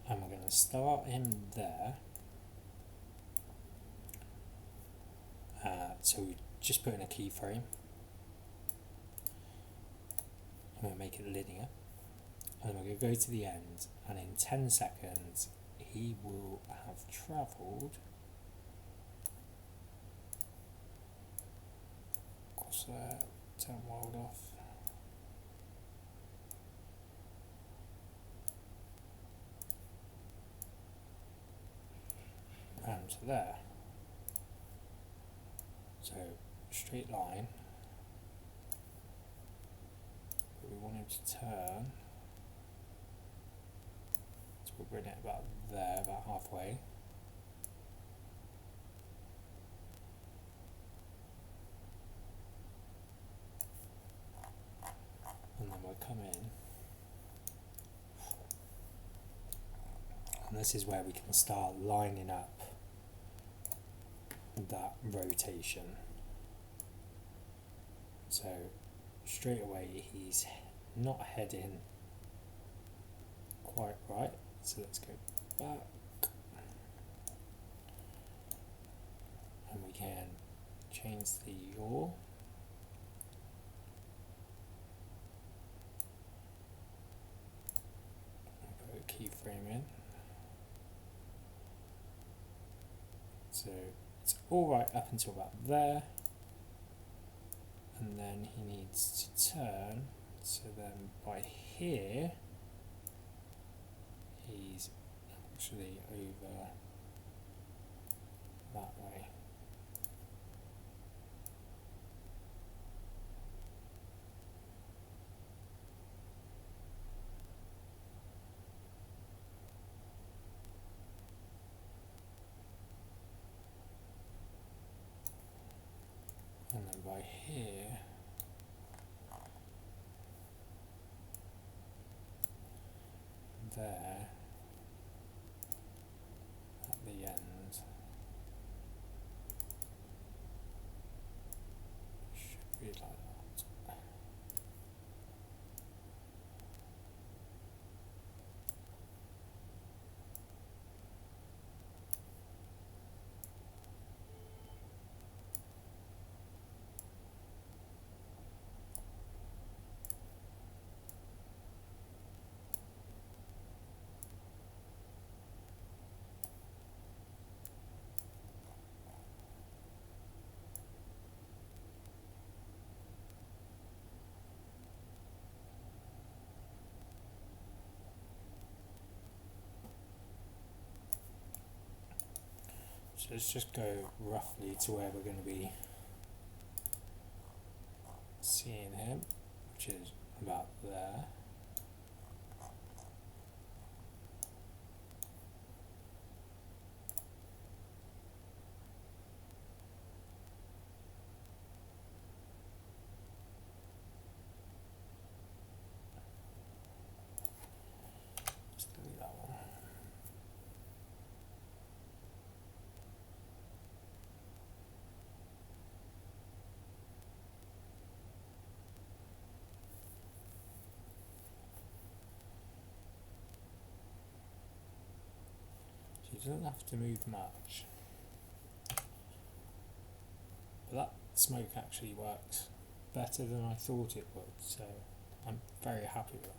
S1: And we're going to start him there. So we just put in a keyframe. I'm going to make it linear. And we're going to go to the end, and in 10 seconds he will have travelled across there, turn world off. And to there. So straight line. But we want him to turn. We'll bring it about there, about halfway. And then we'll come in. And this is where we can start lining up that rotation. So straight away he's not heading quite right. So let's go back, and we can change the yaw. Put a keyframe in. So it's all right up until about there, and then he needs to turn, so then by here he's actually over that way. And then by here, there, at the end, should be like that. So let's just go roughly to where we're going to be seeing him, which is about there. Let's delete that one. So he doesn't have to move much. But that smoke actually works better than I thought it would, so I'm very happy with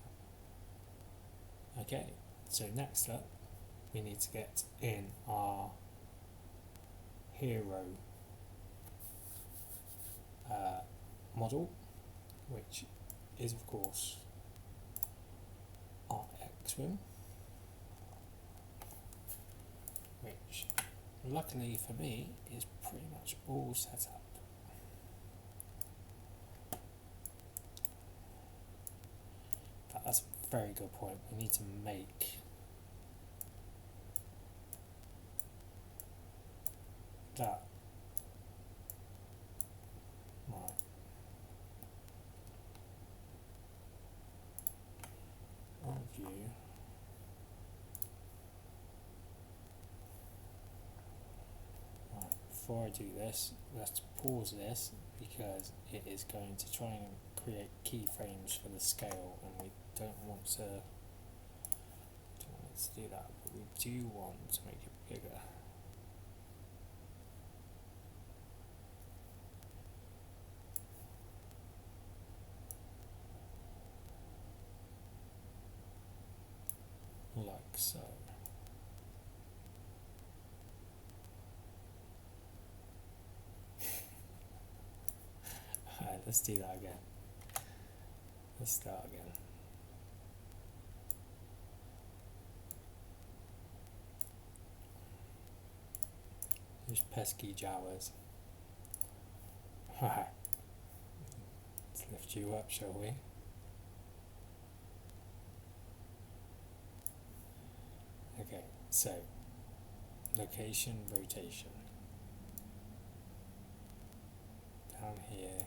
S1: that. Okay, so next up we need to get in our hero model, which is of course our X-Wing, which luckily for me is pretty much all set up. But that's a very good point. We need to make that right. One view. Right, before I do this, let's pause this because it is going to try and create keyframes for the scale, and we don't want to do that, but we do want to make it bigger. Like so. Alright, let's do that again. Let's start again. Those pesky Jawas. Alright. Let's lift you up, shall we? Okay, so location, rotation. Down here,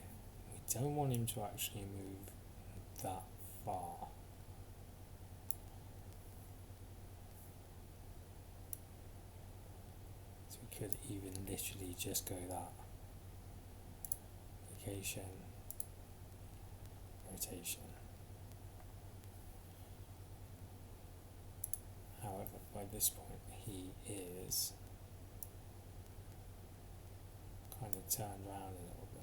S1: we don't want him to actually move that far. So we could even literally just go that. Location, rotation. However, by this point he is kind of turned around a little bit.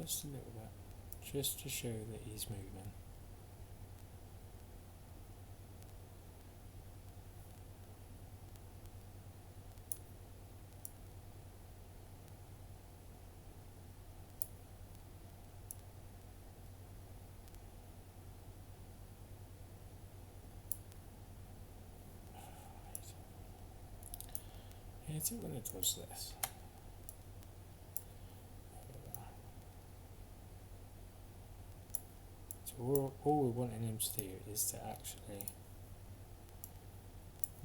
S1: just a little bit, just to show that he's moving. I hate it when it does this. So all we're wanting him to do is to actually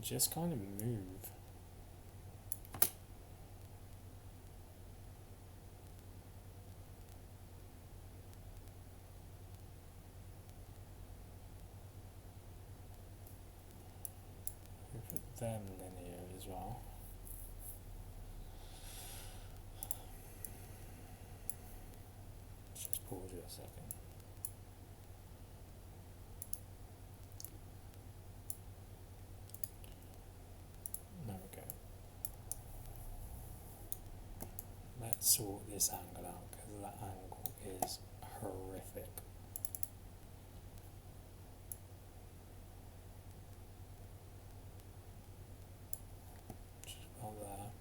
S1: just kind of move. We put them linear as well. Let's just pause it a second. There we go. Let's sort this angle out because that angle is horrific. Just about there.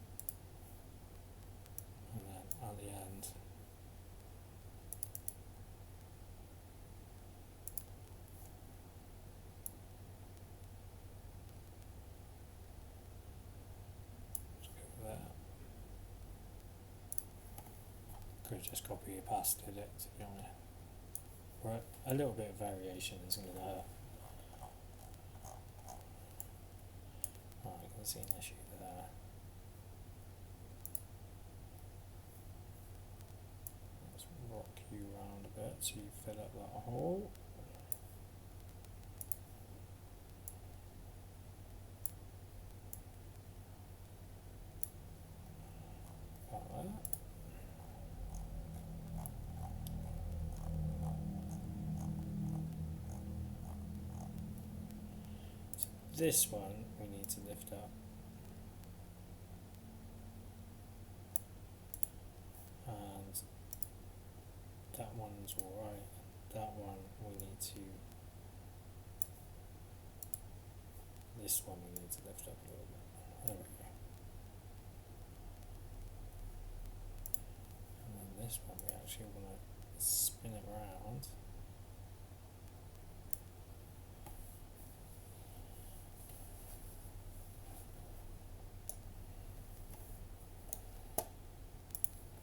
S1: And then at the end. Could just copy it past it, to be honest. Right, a little bit of variation isn't going to hurt. Right, I can see an issue there. Let's rock you round a bit so you fill up that hole. About that. This one we need to lift up, and that one's alright. That one we need to, this one we need to lift up a little bit. There we go. And then this one we actually want to spin it round.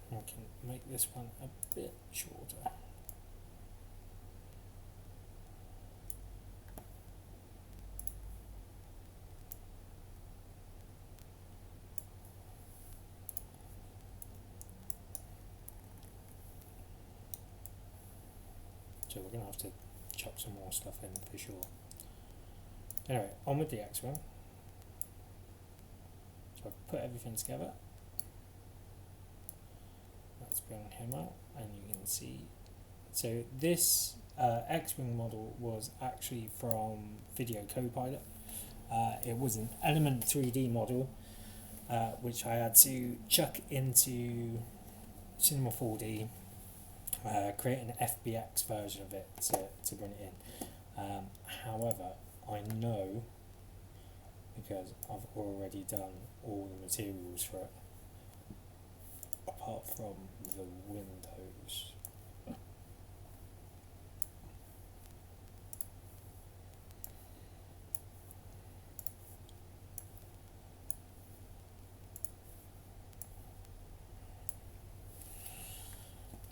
S1: We can make this one a bit shorter. So we're going to have to chuck some more stuff in for sure. Anyway, on with the X-Wing. So I've put everything together. Let's bring him out, and you can see. So this X-Wing model was actually from Video Copilot. It was an Element 3D model, which I had to chuck into Cinema 4D, create an FBX version of it to bring it in. However, I know, because I've already done all the materials for it, apart from the windows.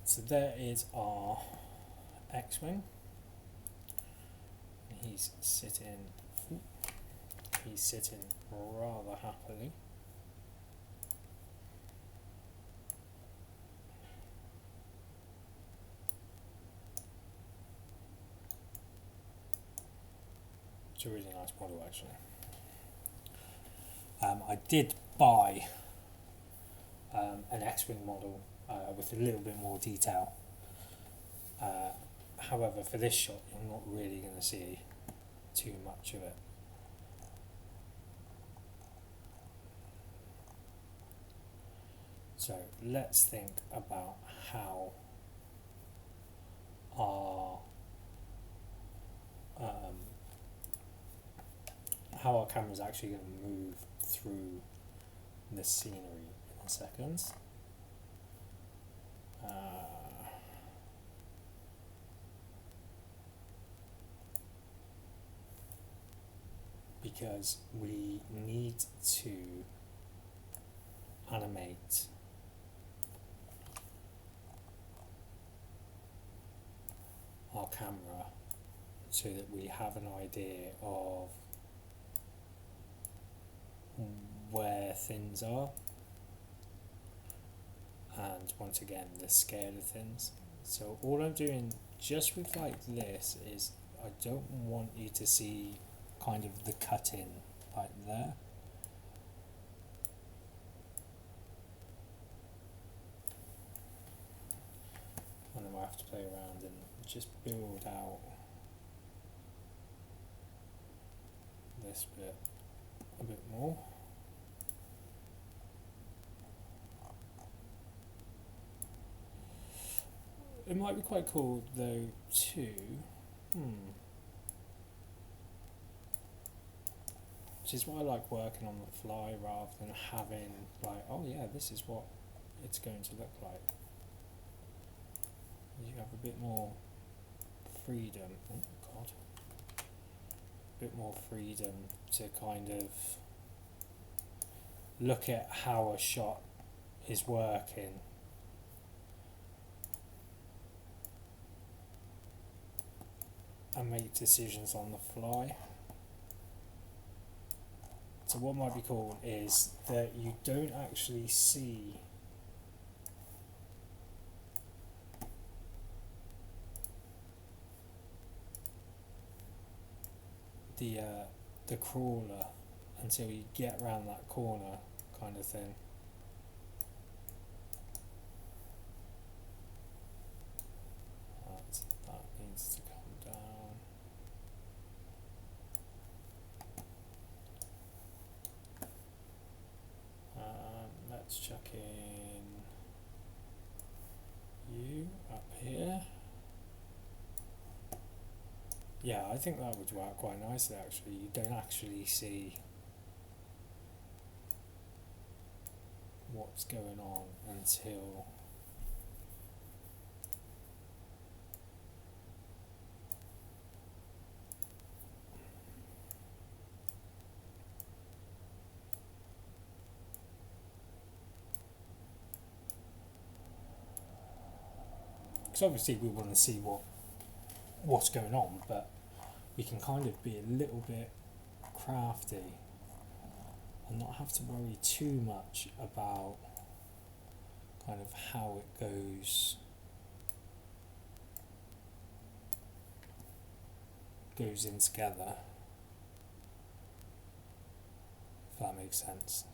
S1: So there is our X-Wing. He's sitting rather happily. It's a really nice model actually. I did buy an X-Wing model with a little bit more detail. However, for this shot, you're not really going to see too much of it. So let's think about how our how our camera is actually going to move through the scenery in a second. Because we need to animate our camera so that we have an idea of where things are, and once again the scale of things. So all I'm doing just with like this is I don't want you to see kind of the cut in like there. And then we'll have to play around and just build out this bit a bit more. It might be quite cool though too. Which is why I like working on the fly rather than having like, oh yeah, this is what it's going to look like. You have a bit more freedom. Oh god. A bit more freedom to kind of look at how a shot is working. And make decisions on the fly. So what might be cool is that you don't actually see the crawler until you get around that corner, kind of thing. That needs to come down. Let's chuck in you up here. Yeah, I think that would work quite nicely actually. You don't actually see what's going on until because obviously we want to see what's going on, but we can kind of be a little bit crafty and not have to worry too much about kind of how it goes in together, if that makes sense.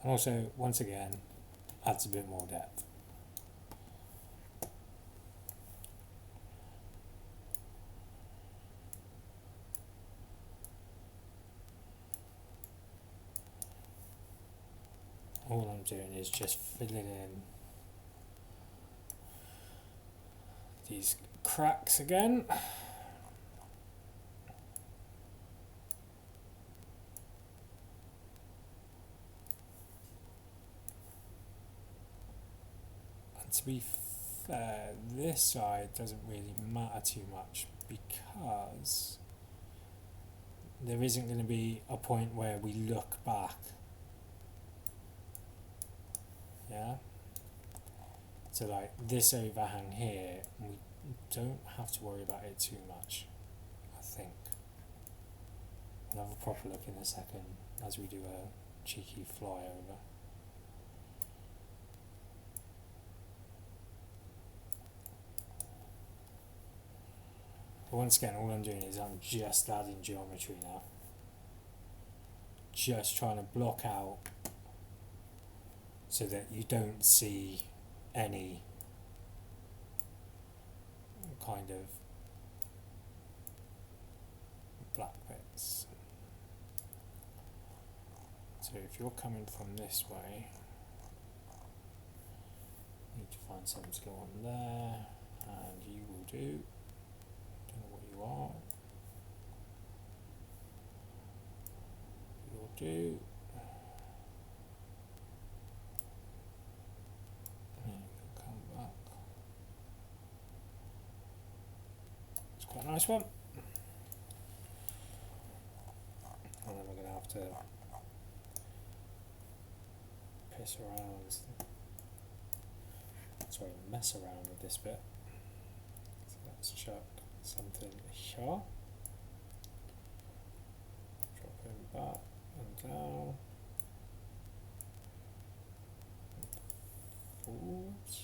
S1: And also, once again, adds a bit more depth. All I'm doing is just filling in these cracks again. And to be fair, this side doesn't really matter too much because there isn't going to be a point where we look back. Yeah, so like this overhang here, we don't have to worry about it too much, I think. We'll have a proper look in a second as we do a cheeky flyover. But once again, all I'm doing is I'm just adding geometry now. Just trying to block out so that you don't see any kind of black bits. So if you're coming from this way, you need to find something to go on there, and you will do, don't know what you are, you'll do, and you'll come back. It's quite a nice one. And then we're going to have to piss around, sorry, mess around with this bit. So let's chuck something here, drop him back and down, and forwards.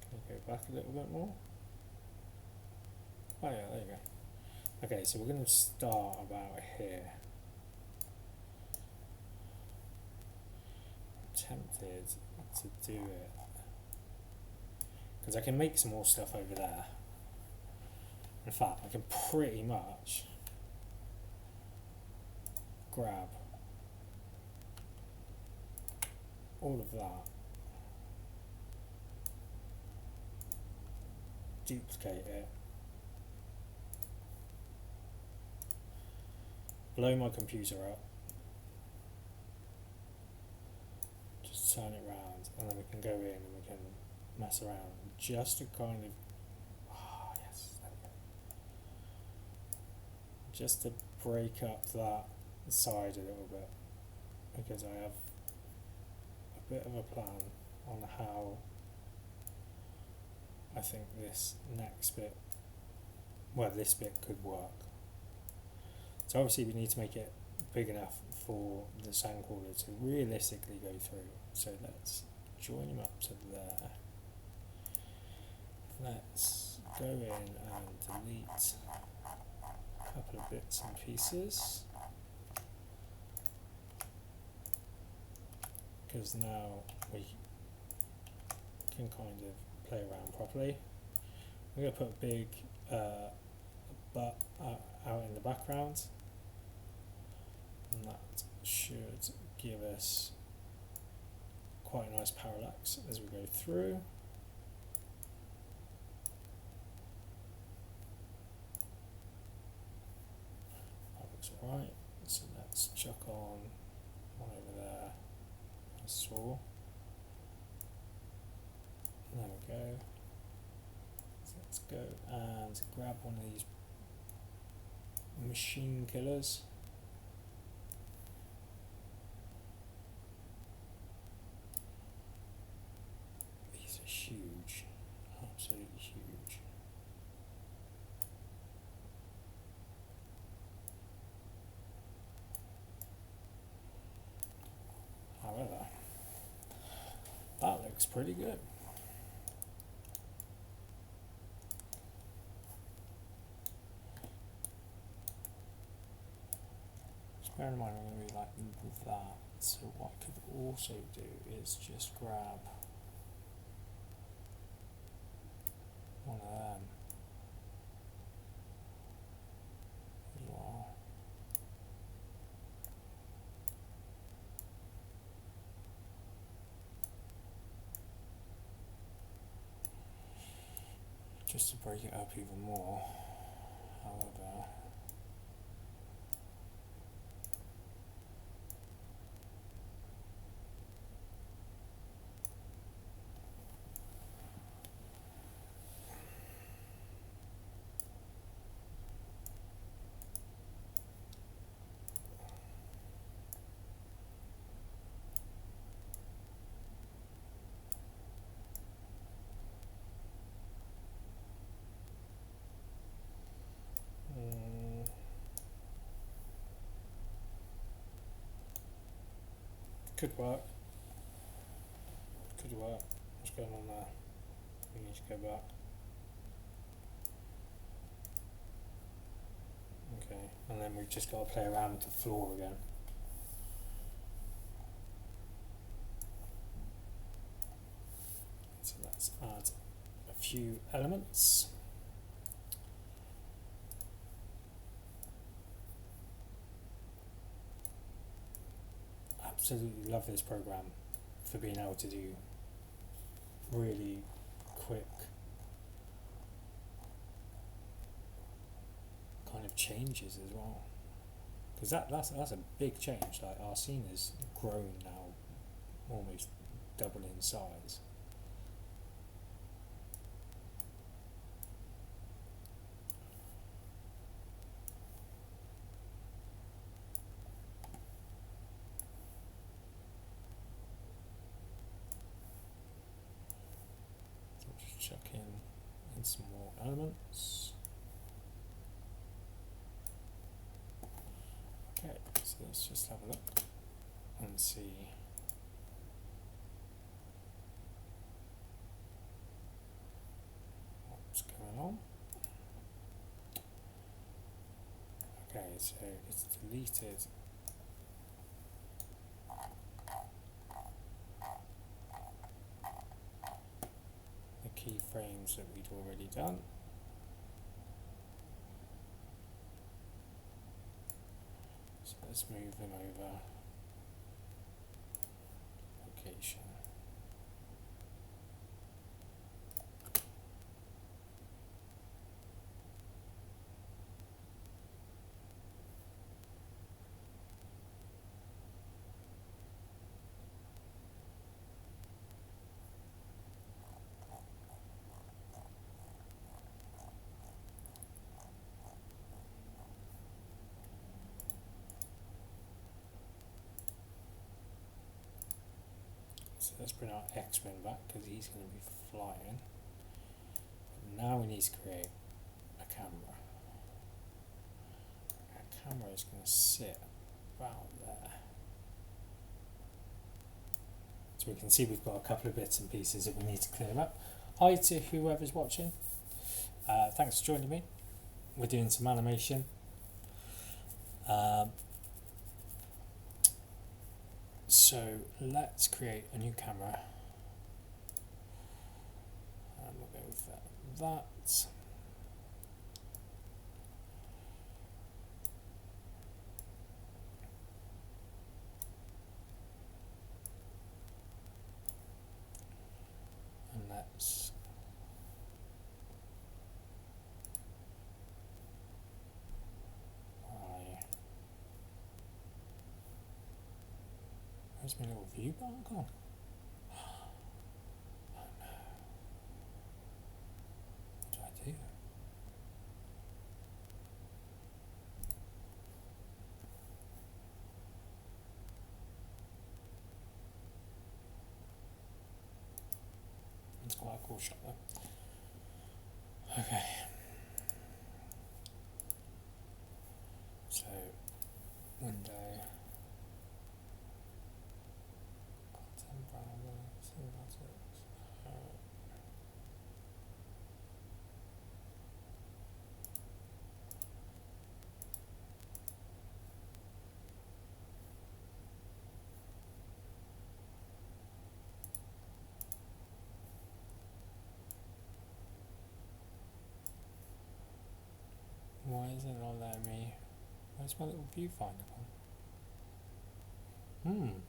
S1: Can you go back a little bit more? Oh yeah, there you go. Okay, so we're going to start about here. I'm tempted to do it because I can make some more stuff over there. In fact, I can pretty much grab all of that, duplicate it, blow my computer up, just turn it around, and then we can go in and we can mess around just to kind of, yes, there we go, just to break up that side a little bit, because I have a bit of a plan on how I think this next bit, well, this bit could work. So obviously we need to make it big enough for the sandcrawler to realistically go through. So let's join him up to there. Let's go in and delete a couple of bits and pieces, because now we can kind of play around properly. I'm going to put a big butt out in the background, and that should give us quite a nice parallax as we go through. That looks alright, so let's chuck on one over there, I saw. There we go. So let's go and grab one of these machine killers. These are huge, absolutely huge. However, that looks pretty good. Bear in mind I'm going to be like that, so what I could also do is just grab one of them as well. Just to break it up even more, however. Could work. Could work. What's going on there? We need to go back. Okay, and then we've just got to play around with the floor again. So let's add a few elements. absolutely love this program for being able to do really quick kind of changes as well, because that's a big change. Like, our scene has grown now, almost double in size. So just chuck in some more elements. Okay, so let's just have a look and see what's going on. Okay, so it's deleted the keyframes that we'd already done. So let's move them over location. So let's bring our X-Men back because he's going to be flying. But now we need to create a camera. Our camera is going to sit about there. So we can see we've got a couple of bits and pieces that we need to clear up. Hi to whoever's watching. Thanks for joining me. We're doing some animation. So let's create a new camera. And we'll go with that. And let's where's my little view bar gone? Oh no. What do I do? It's quite a cool shot though. Okay. So, window. Why is it not letting me? Where's my little viewfinder gone?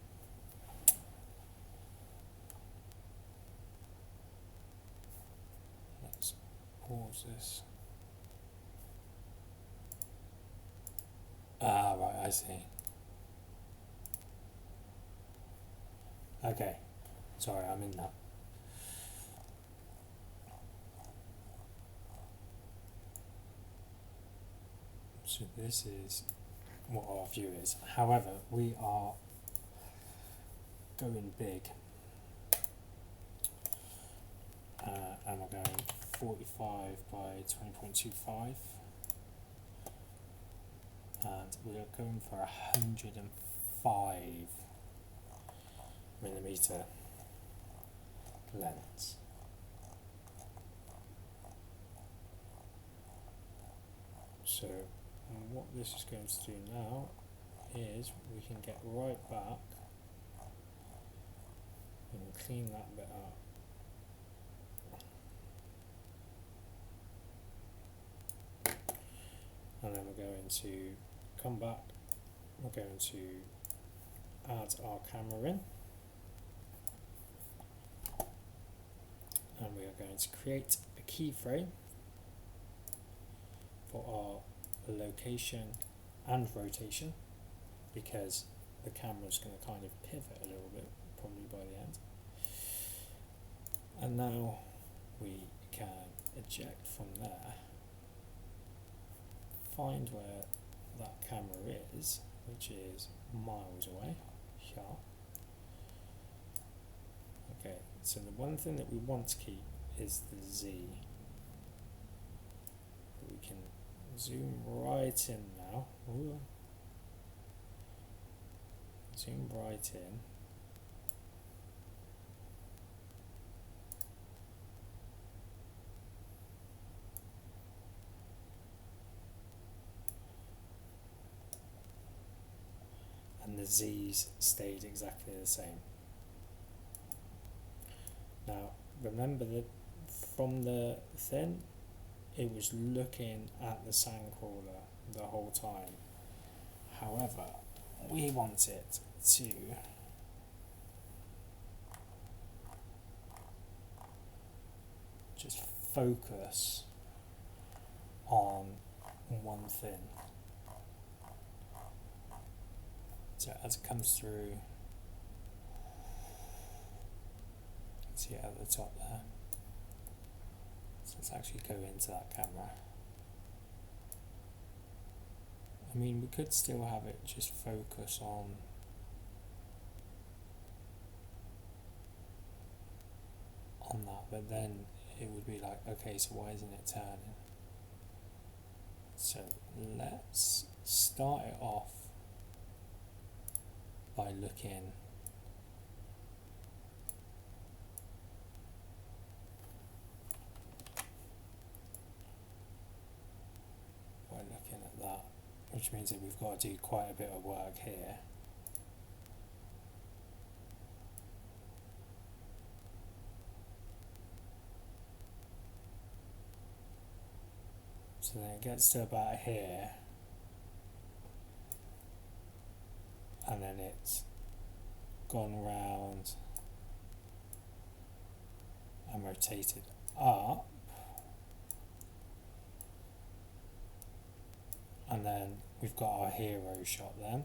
S1: Let's pause this. Ah, right, I see. Okay, sorry, I'm in that. So this is what our view is. However, we are going big. And we're going 45 by 20.25. And we are going for 105 millimeter lens. So what this is going to do now is we can get right back and clean that bit up. And then we're going to come back, we're going to add our camera in, and we are going to create a keyframe for our location and rotation, because the camera's going to kind of pivot a little bit probably by the end. And now we can eject from there, find where that camera is, which is miles away here. Okay, so the one thing that we want to keep is the Z. But we can zoom right in now. Ooh. Zoom right in. And the Z's stayed exactly the same. Now remember that from the thing, it was looking at the sandcrawler the whole time. However, we want it to just focus on one thing. So as it comes through, see it at the top there. So let's actually go into that camera. I mean, we could still have it just focus on that, but then it would be like, okay, so why isn't it turning? So let's start it off by looking at that, which means that we've got to do quite a bit of work here. So then it gets to about here, and then it's gone round and rotated up, and then we've got our hero shot then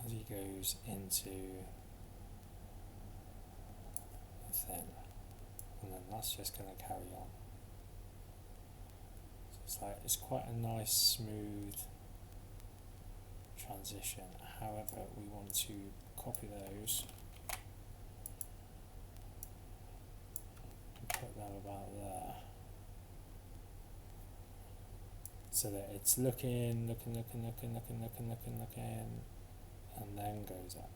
S1: as he goes into the thing, and then that's just going to carry on. So it's like, it's quite a nice smooth transition. However, we want to copy those and put them about there, so that it's looking, and then goes up.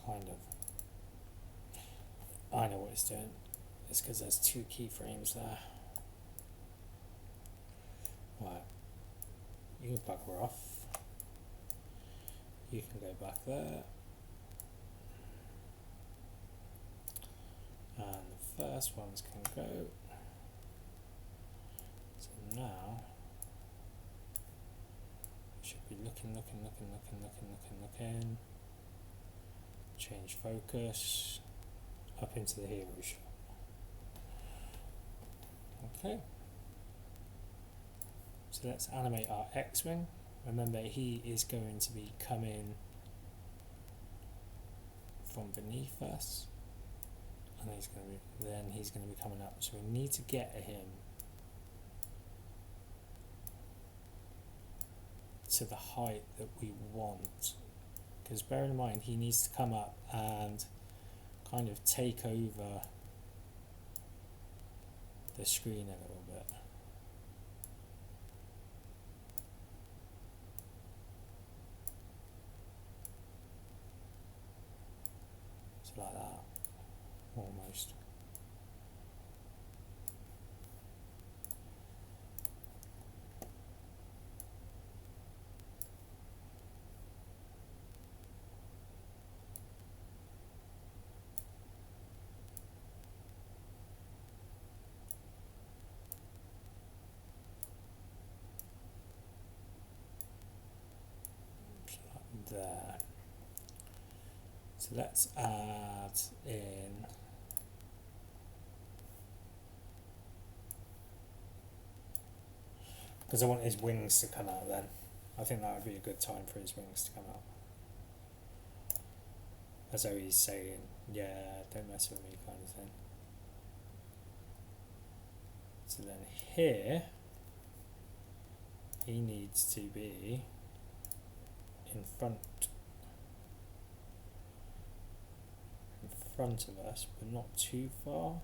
S1: Kind of. I know what it's doing. It's because there's two keyframes there. Right. You can bugger off. You can go back there. And the first ones can go. So now we should be looking. Change focus up into the hero shot. Okay. So let's animate our X-Wing. Remember, he is going to be coming from beneath us, and he's going to be coming up. So we need to get him to the height that we want, because bear in mind he needs to come up and kind of take over the screen a little bit. So like that, almost. there. So let's add in because I want his wings to come out then. I think that would be a good time for his wings to come out. As though he's saying, yeah, don't mess with me kind of thing. So then here, he needs to be in front of us, but not too far.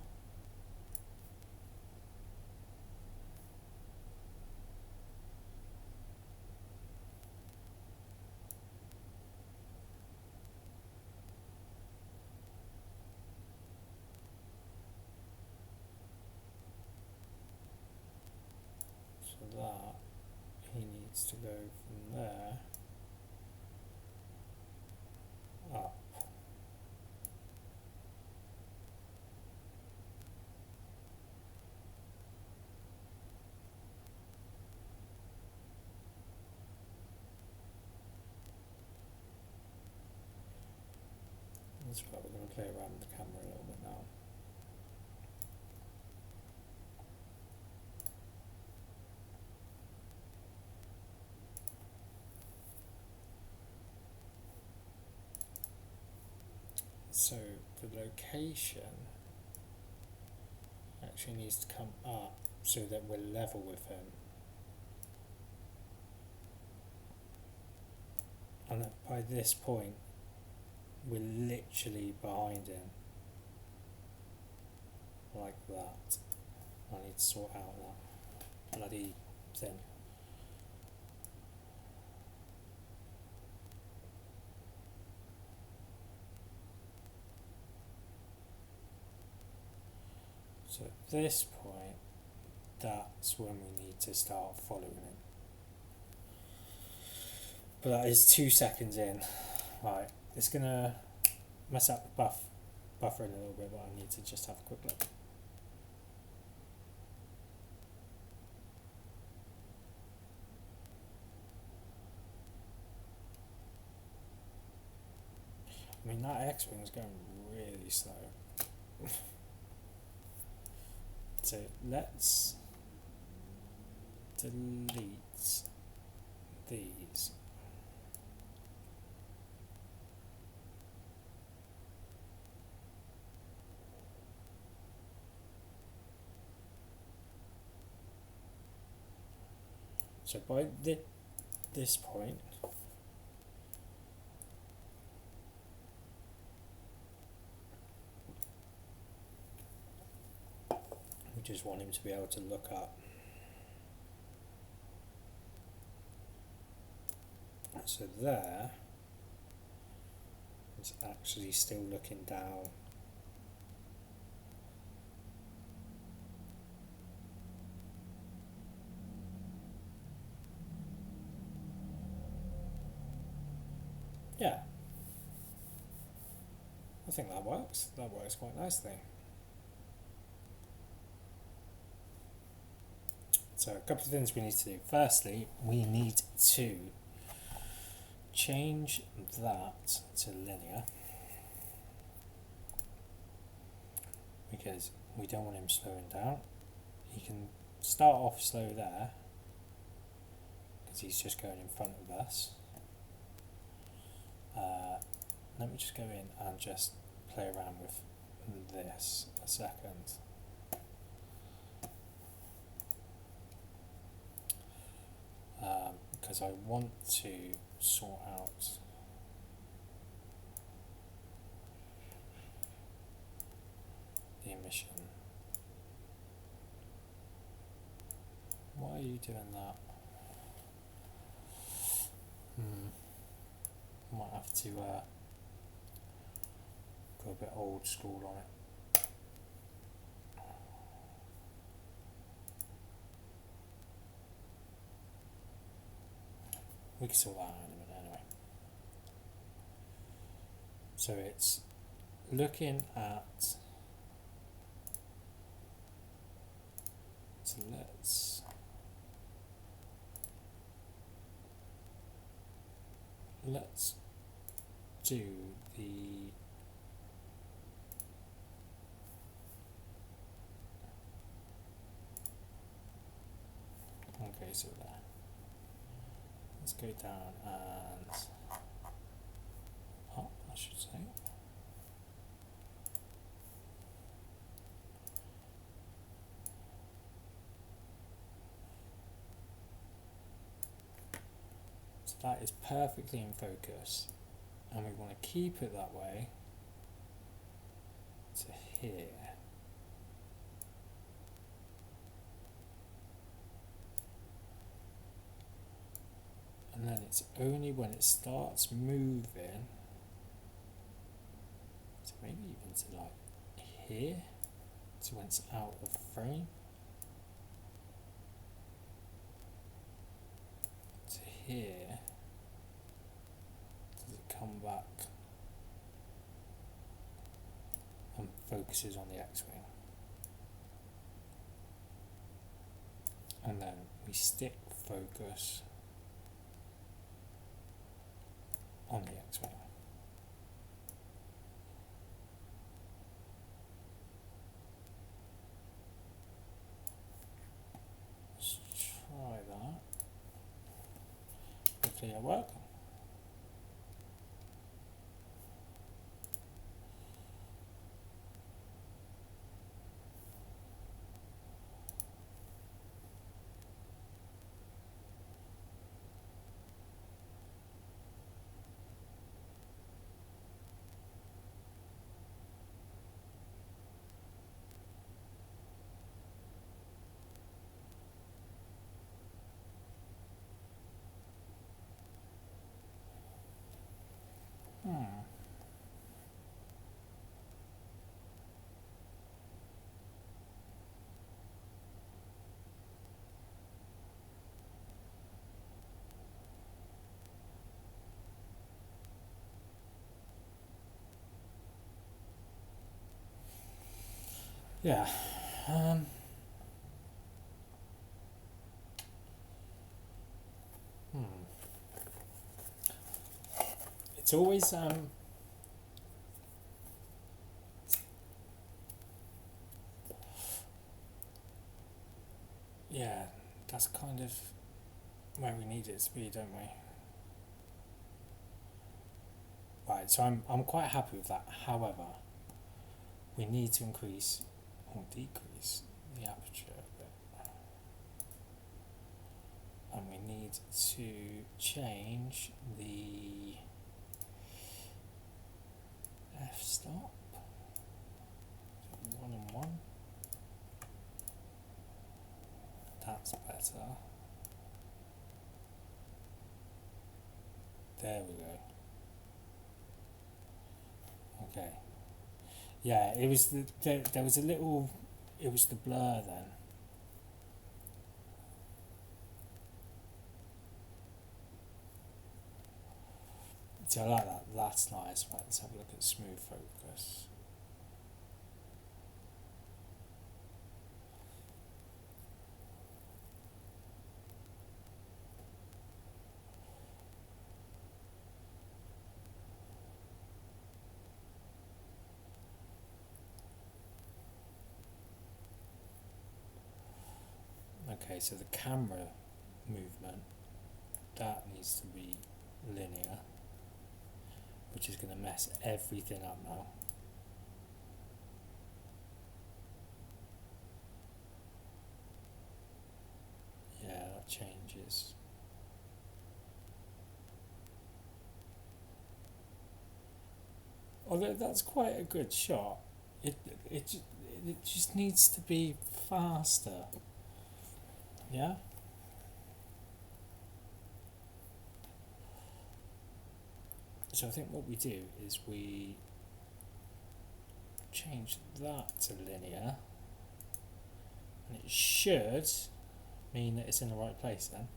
S1: So that he needs to go from there up. That's right, we're going to play around with the camera a little bit now. So the location actually needs to come up so that we're level with him. And by this point, we're literally behind him. Like that. I need to sort out that bloody thing. So at this point, that's when we need to start following him. But that is 2 seconds in. Right, it's gonna mess up the buffering a little bit, but I need to just have a quick look. I mean, that X-Wing is going really slow. So let's delete these. So by this point, we just want him to be able to look up. So there, it's actually still looking down. Yeah, I think that works. That works quite nicely. So a couple of things we need to do. Firstly, we need to change that to linear because we don't want him slowing down. He can start off slow there because he's just going in front of us. Let me just go in and just play around with this a second. Because I want to sort out the emission. Why are you doing that? Might have to go a bit old school on it. We can sort that out in a minute anyway. So it's looking at, so let's let's do the okay, so there. Let's go down and up, I should say. So that is perfectly in focus, and we want to keep it that way to here. And then it's only when it starts moving, so maybe even to like here, so when it's out of frame, to here, does it come back and focuses on the X-wing. And then we stick focus on the X-wing. Let's try that. Hopefully it'll work. Yeah. It's always yeah, that's kind of where we need it to be, don't we? Right, so I'm quite happy with that. However, we need to increase or decrease the aperture a bit. And we need to change the f-stop to 1 and 1. That's better. There we go. Okay. Yeah, it was there was a little, it was the blur then. So I like that. That's nice. Right, let's have a look at smooth focus. Okay, so the camera movement, that needs to be linear, which is going to mess everything up now. Yeah, that changes. Although that's quite a good shot, it just needs to be faster. Yeah. So I think what we do is we change that to linear, and it should mean that it's in the right place then.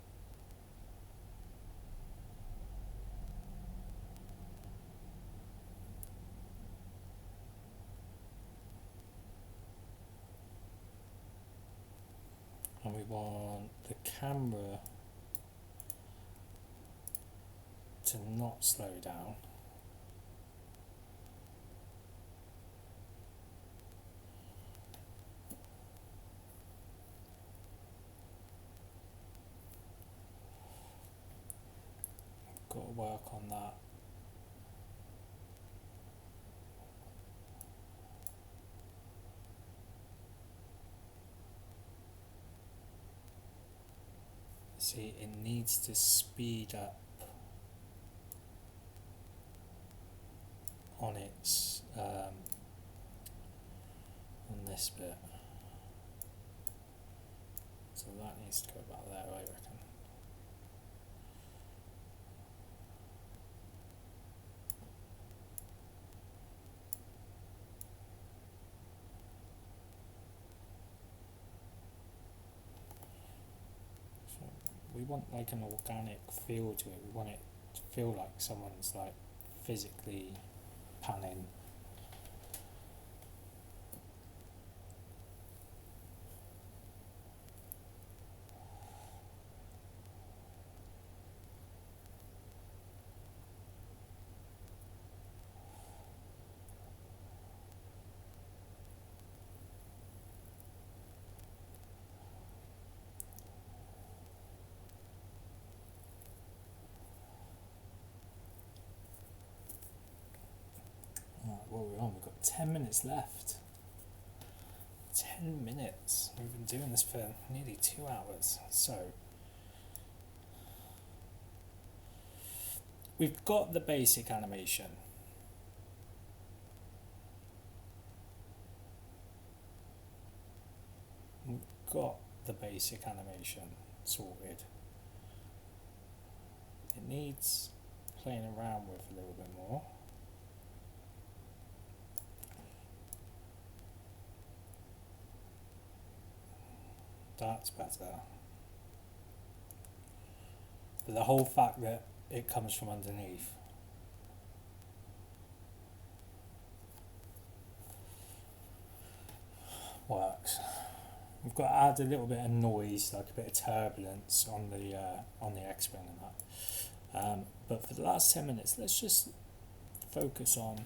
S1: And we want the camera to to not slow down. Got to work on that. See, it needs to speed up on its on this bit, so that needs to go about there, I reckon. So we want like an organic feel to it. We want it to feel like someone's like physically panning. Right, what are we on? We've got 10 minutes left. 10 minutes. We've been doing this for nearly 2 hours. So we've got the basic animation. We've got the basic animation sorted. It needs playing around with a little bit more. That's better. But the whole fact that it comes from underneath. Works. We've got to add a little bit of noise, like a bit of turbulence on the X-Wing and that. But for the last 10 minutes, let's just focus on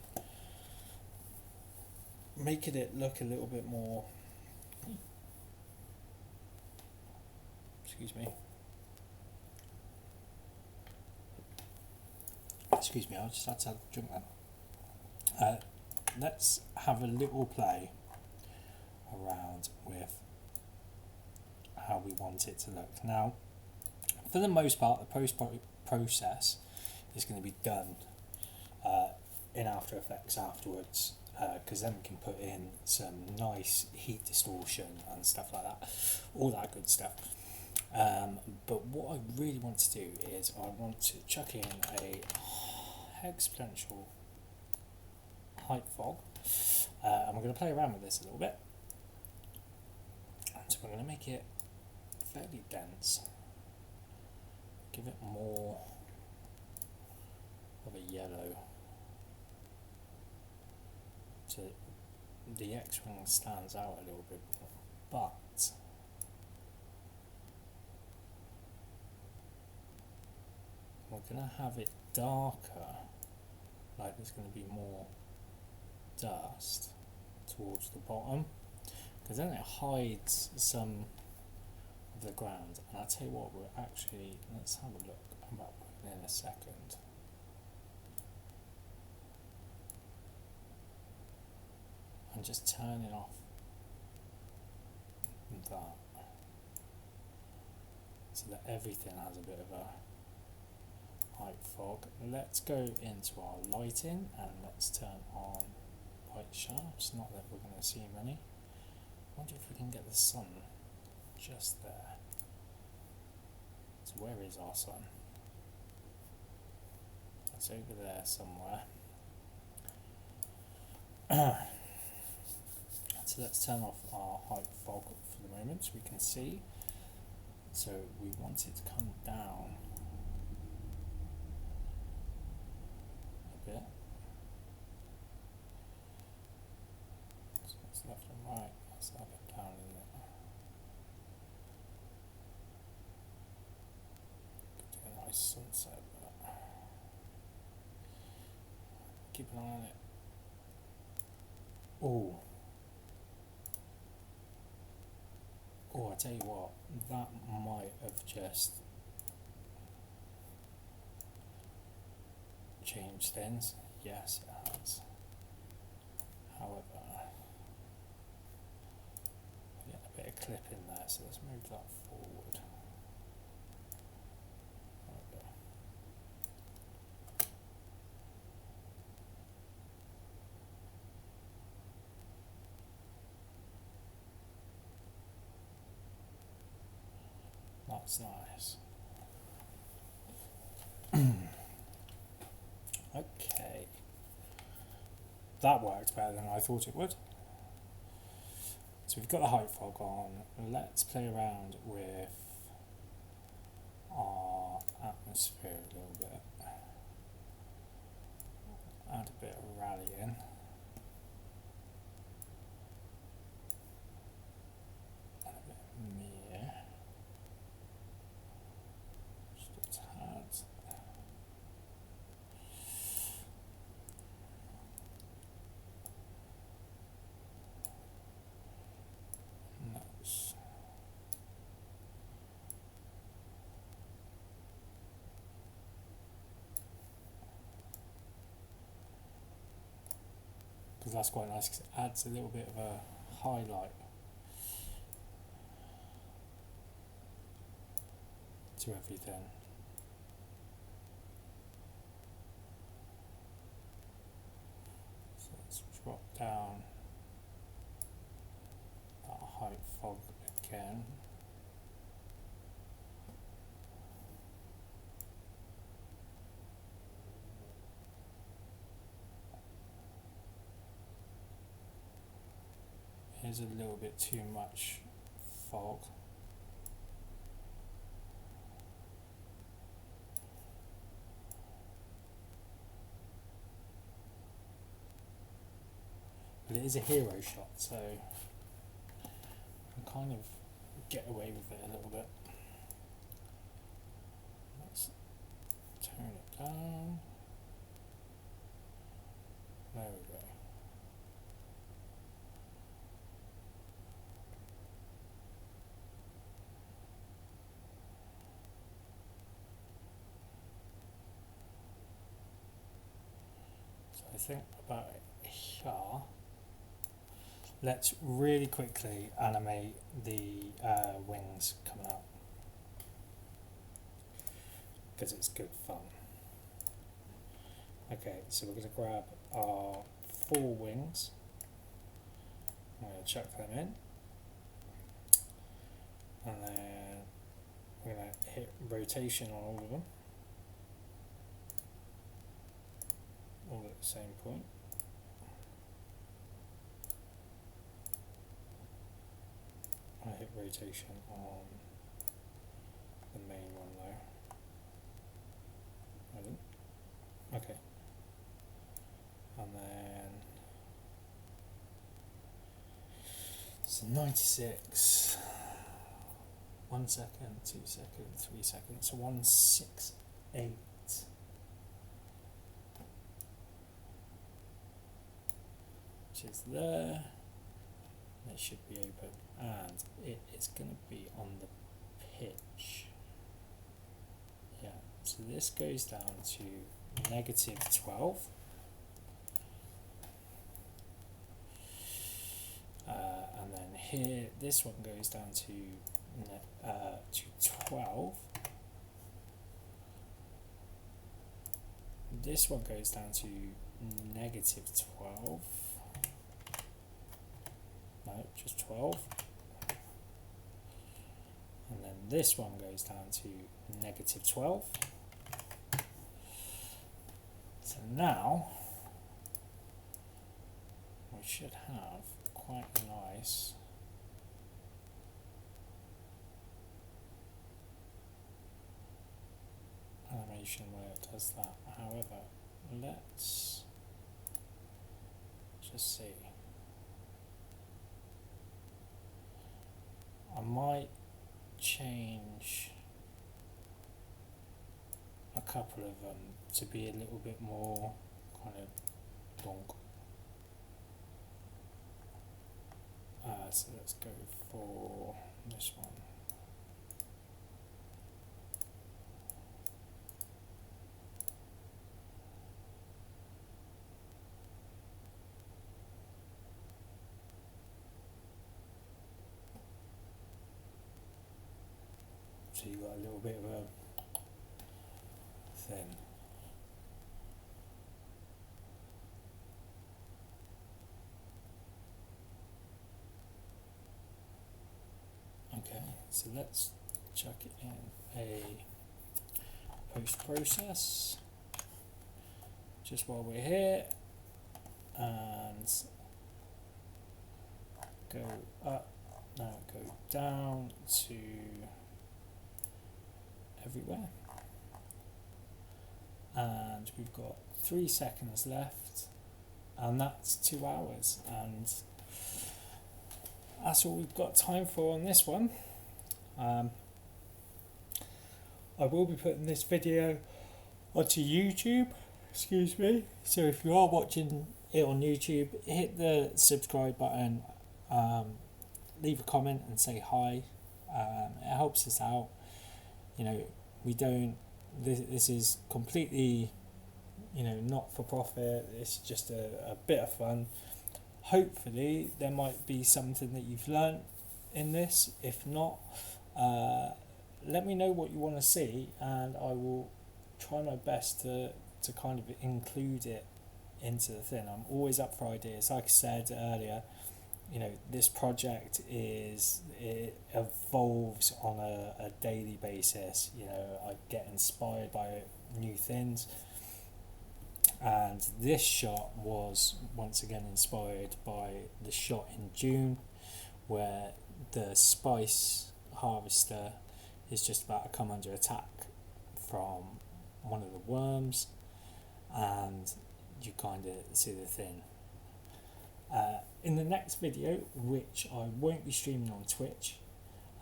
S1: making it look a little bit more. Excuse me, I just had to drink that. Let's have a little play around with how we want it to look. Now, for the most part, the post-process is going to be done in After Effects afterwards, because then we can put in some nice heat distortion and stuff like that, all that good stuff. But what I really want to do is I want to chuck in a exponential height fog, and we're going to play around with this a little bit. So we're going to make it fairly dense, give it more of a yellow, so the X-Wing stands out a little bit more, but we're going to have it darker, like there's going to be more dust towards the bottom, because then it hides some of the ground. And I'll tell you what, we're actually, let's have a look. I'm about to put it in a second. And just turning off that so that everything has a bit of a height fog. Let's go into our lighting and let's turn on light shafts. Not that we're going to see many. I wonder if we can get the sun just there. So where is our sun? It's over there somewhere. So let's turn off our height fog for the moment so we can see. So we want it to come down a bit. So it's left and right, that's up and down, isn't it? Could do a nice sunset, but
S2: keep an eye on it. Oh, I tell you what, that might have just changed things. Yes, it has. However, get a bit of clip in there, so let's move that forward. There we go. That's nice. Okay. That worked better than I thought it would. So we've got the height fog on. Let's play around with our atmosphere a little bit. Add a bit of rallying. And a bit of mirror. Just a tad. Nice. Because that's quite nice, because it adds a little bit of a highlight to everything. So let's drop down that height fog again. Here's a little bit too much fog. But it is a hero shot, so I can kind of get away with it a little bit. Let's turn it down. There we go. So I think about here. Let's really quickly animate the wings coming out, because it's good fun. Okay, so we're going to grab our 4 wings. I'm going to chuck them in. And then we're going to hit rotation on all of them. All at the same point. I hit rotation on the main one though. I didn't. Okay. And then so 96. 1 second, 2 seconds, 3 seconds. So 168. Which is there. It should be open, and it is going to be on the pitch. Yeah, so this goes down to -12. And then here, this one goes down to 12. This one goes down to -12. No, just 12. And then this one goes down to -12. So now we should have quite a nice animation where it does that. However, let's just see. I might change a couple of them to be a little bit more kind of So let's go for this one. So you got a little bit of a thing. Okay, so let's chuck it in a post-process just while we're here, and go up, now go down to everywhere, and we've got 3 seconds left, and that's 2 hours, and that's all we've got time for on this one. I will be putting this video onto YouTube, excuse me, so if you are watching it on YouTube, hit the subscribe button, leave a comment and say hi. It helps us out. You know, we don't, this is completely, you know, not for profit. It's just a bit of fun. Hopefully there might be something that you've learnt in this. If not, let me know what you want to see, and I will try my best to kind of include it into the thing. I'm always up for ideas. Like I said earlier, you know, this project it evolves on a daily basis. You know, I get inspired by new things, and this shot was once again inspired by the shot in Dune, where the spice harvester is just about to come under attack from one of the worms, and you kind of see the thing. In the next video, which I won't be streaming on Twitch,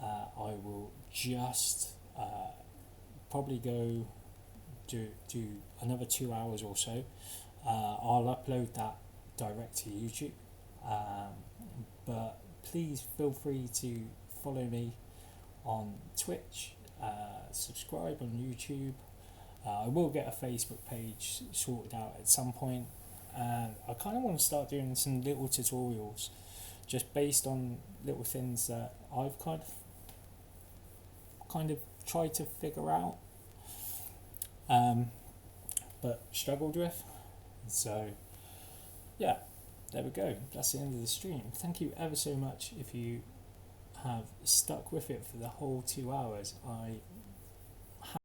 S2: I will just probably go do another 2 hours or so. I'll upload that direct to YouTube, but please feel free to follow me on Twitch, subscribe on YouTube. I will get a Facebook page sorted out at some point, and I kind of want to start doing some little tutorials just based on little things that I've kind of tried to figure out, but struggled with. So yeah, there we go, that's the end of the stream. Thank you ever so much if you have stuck with it for the whole 2 hours. I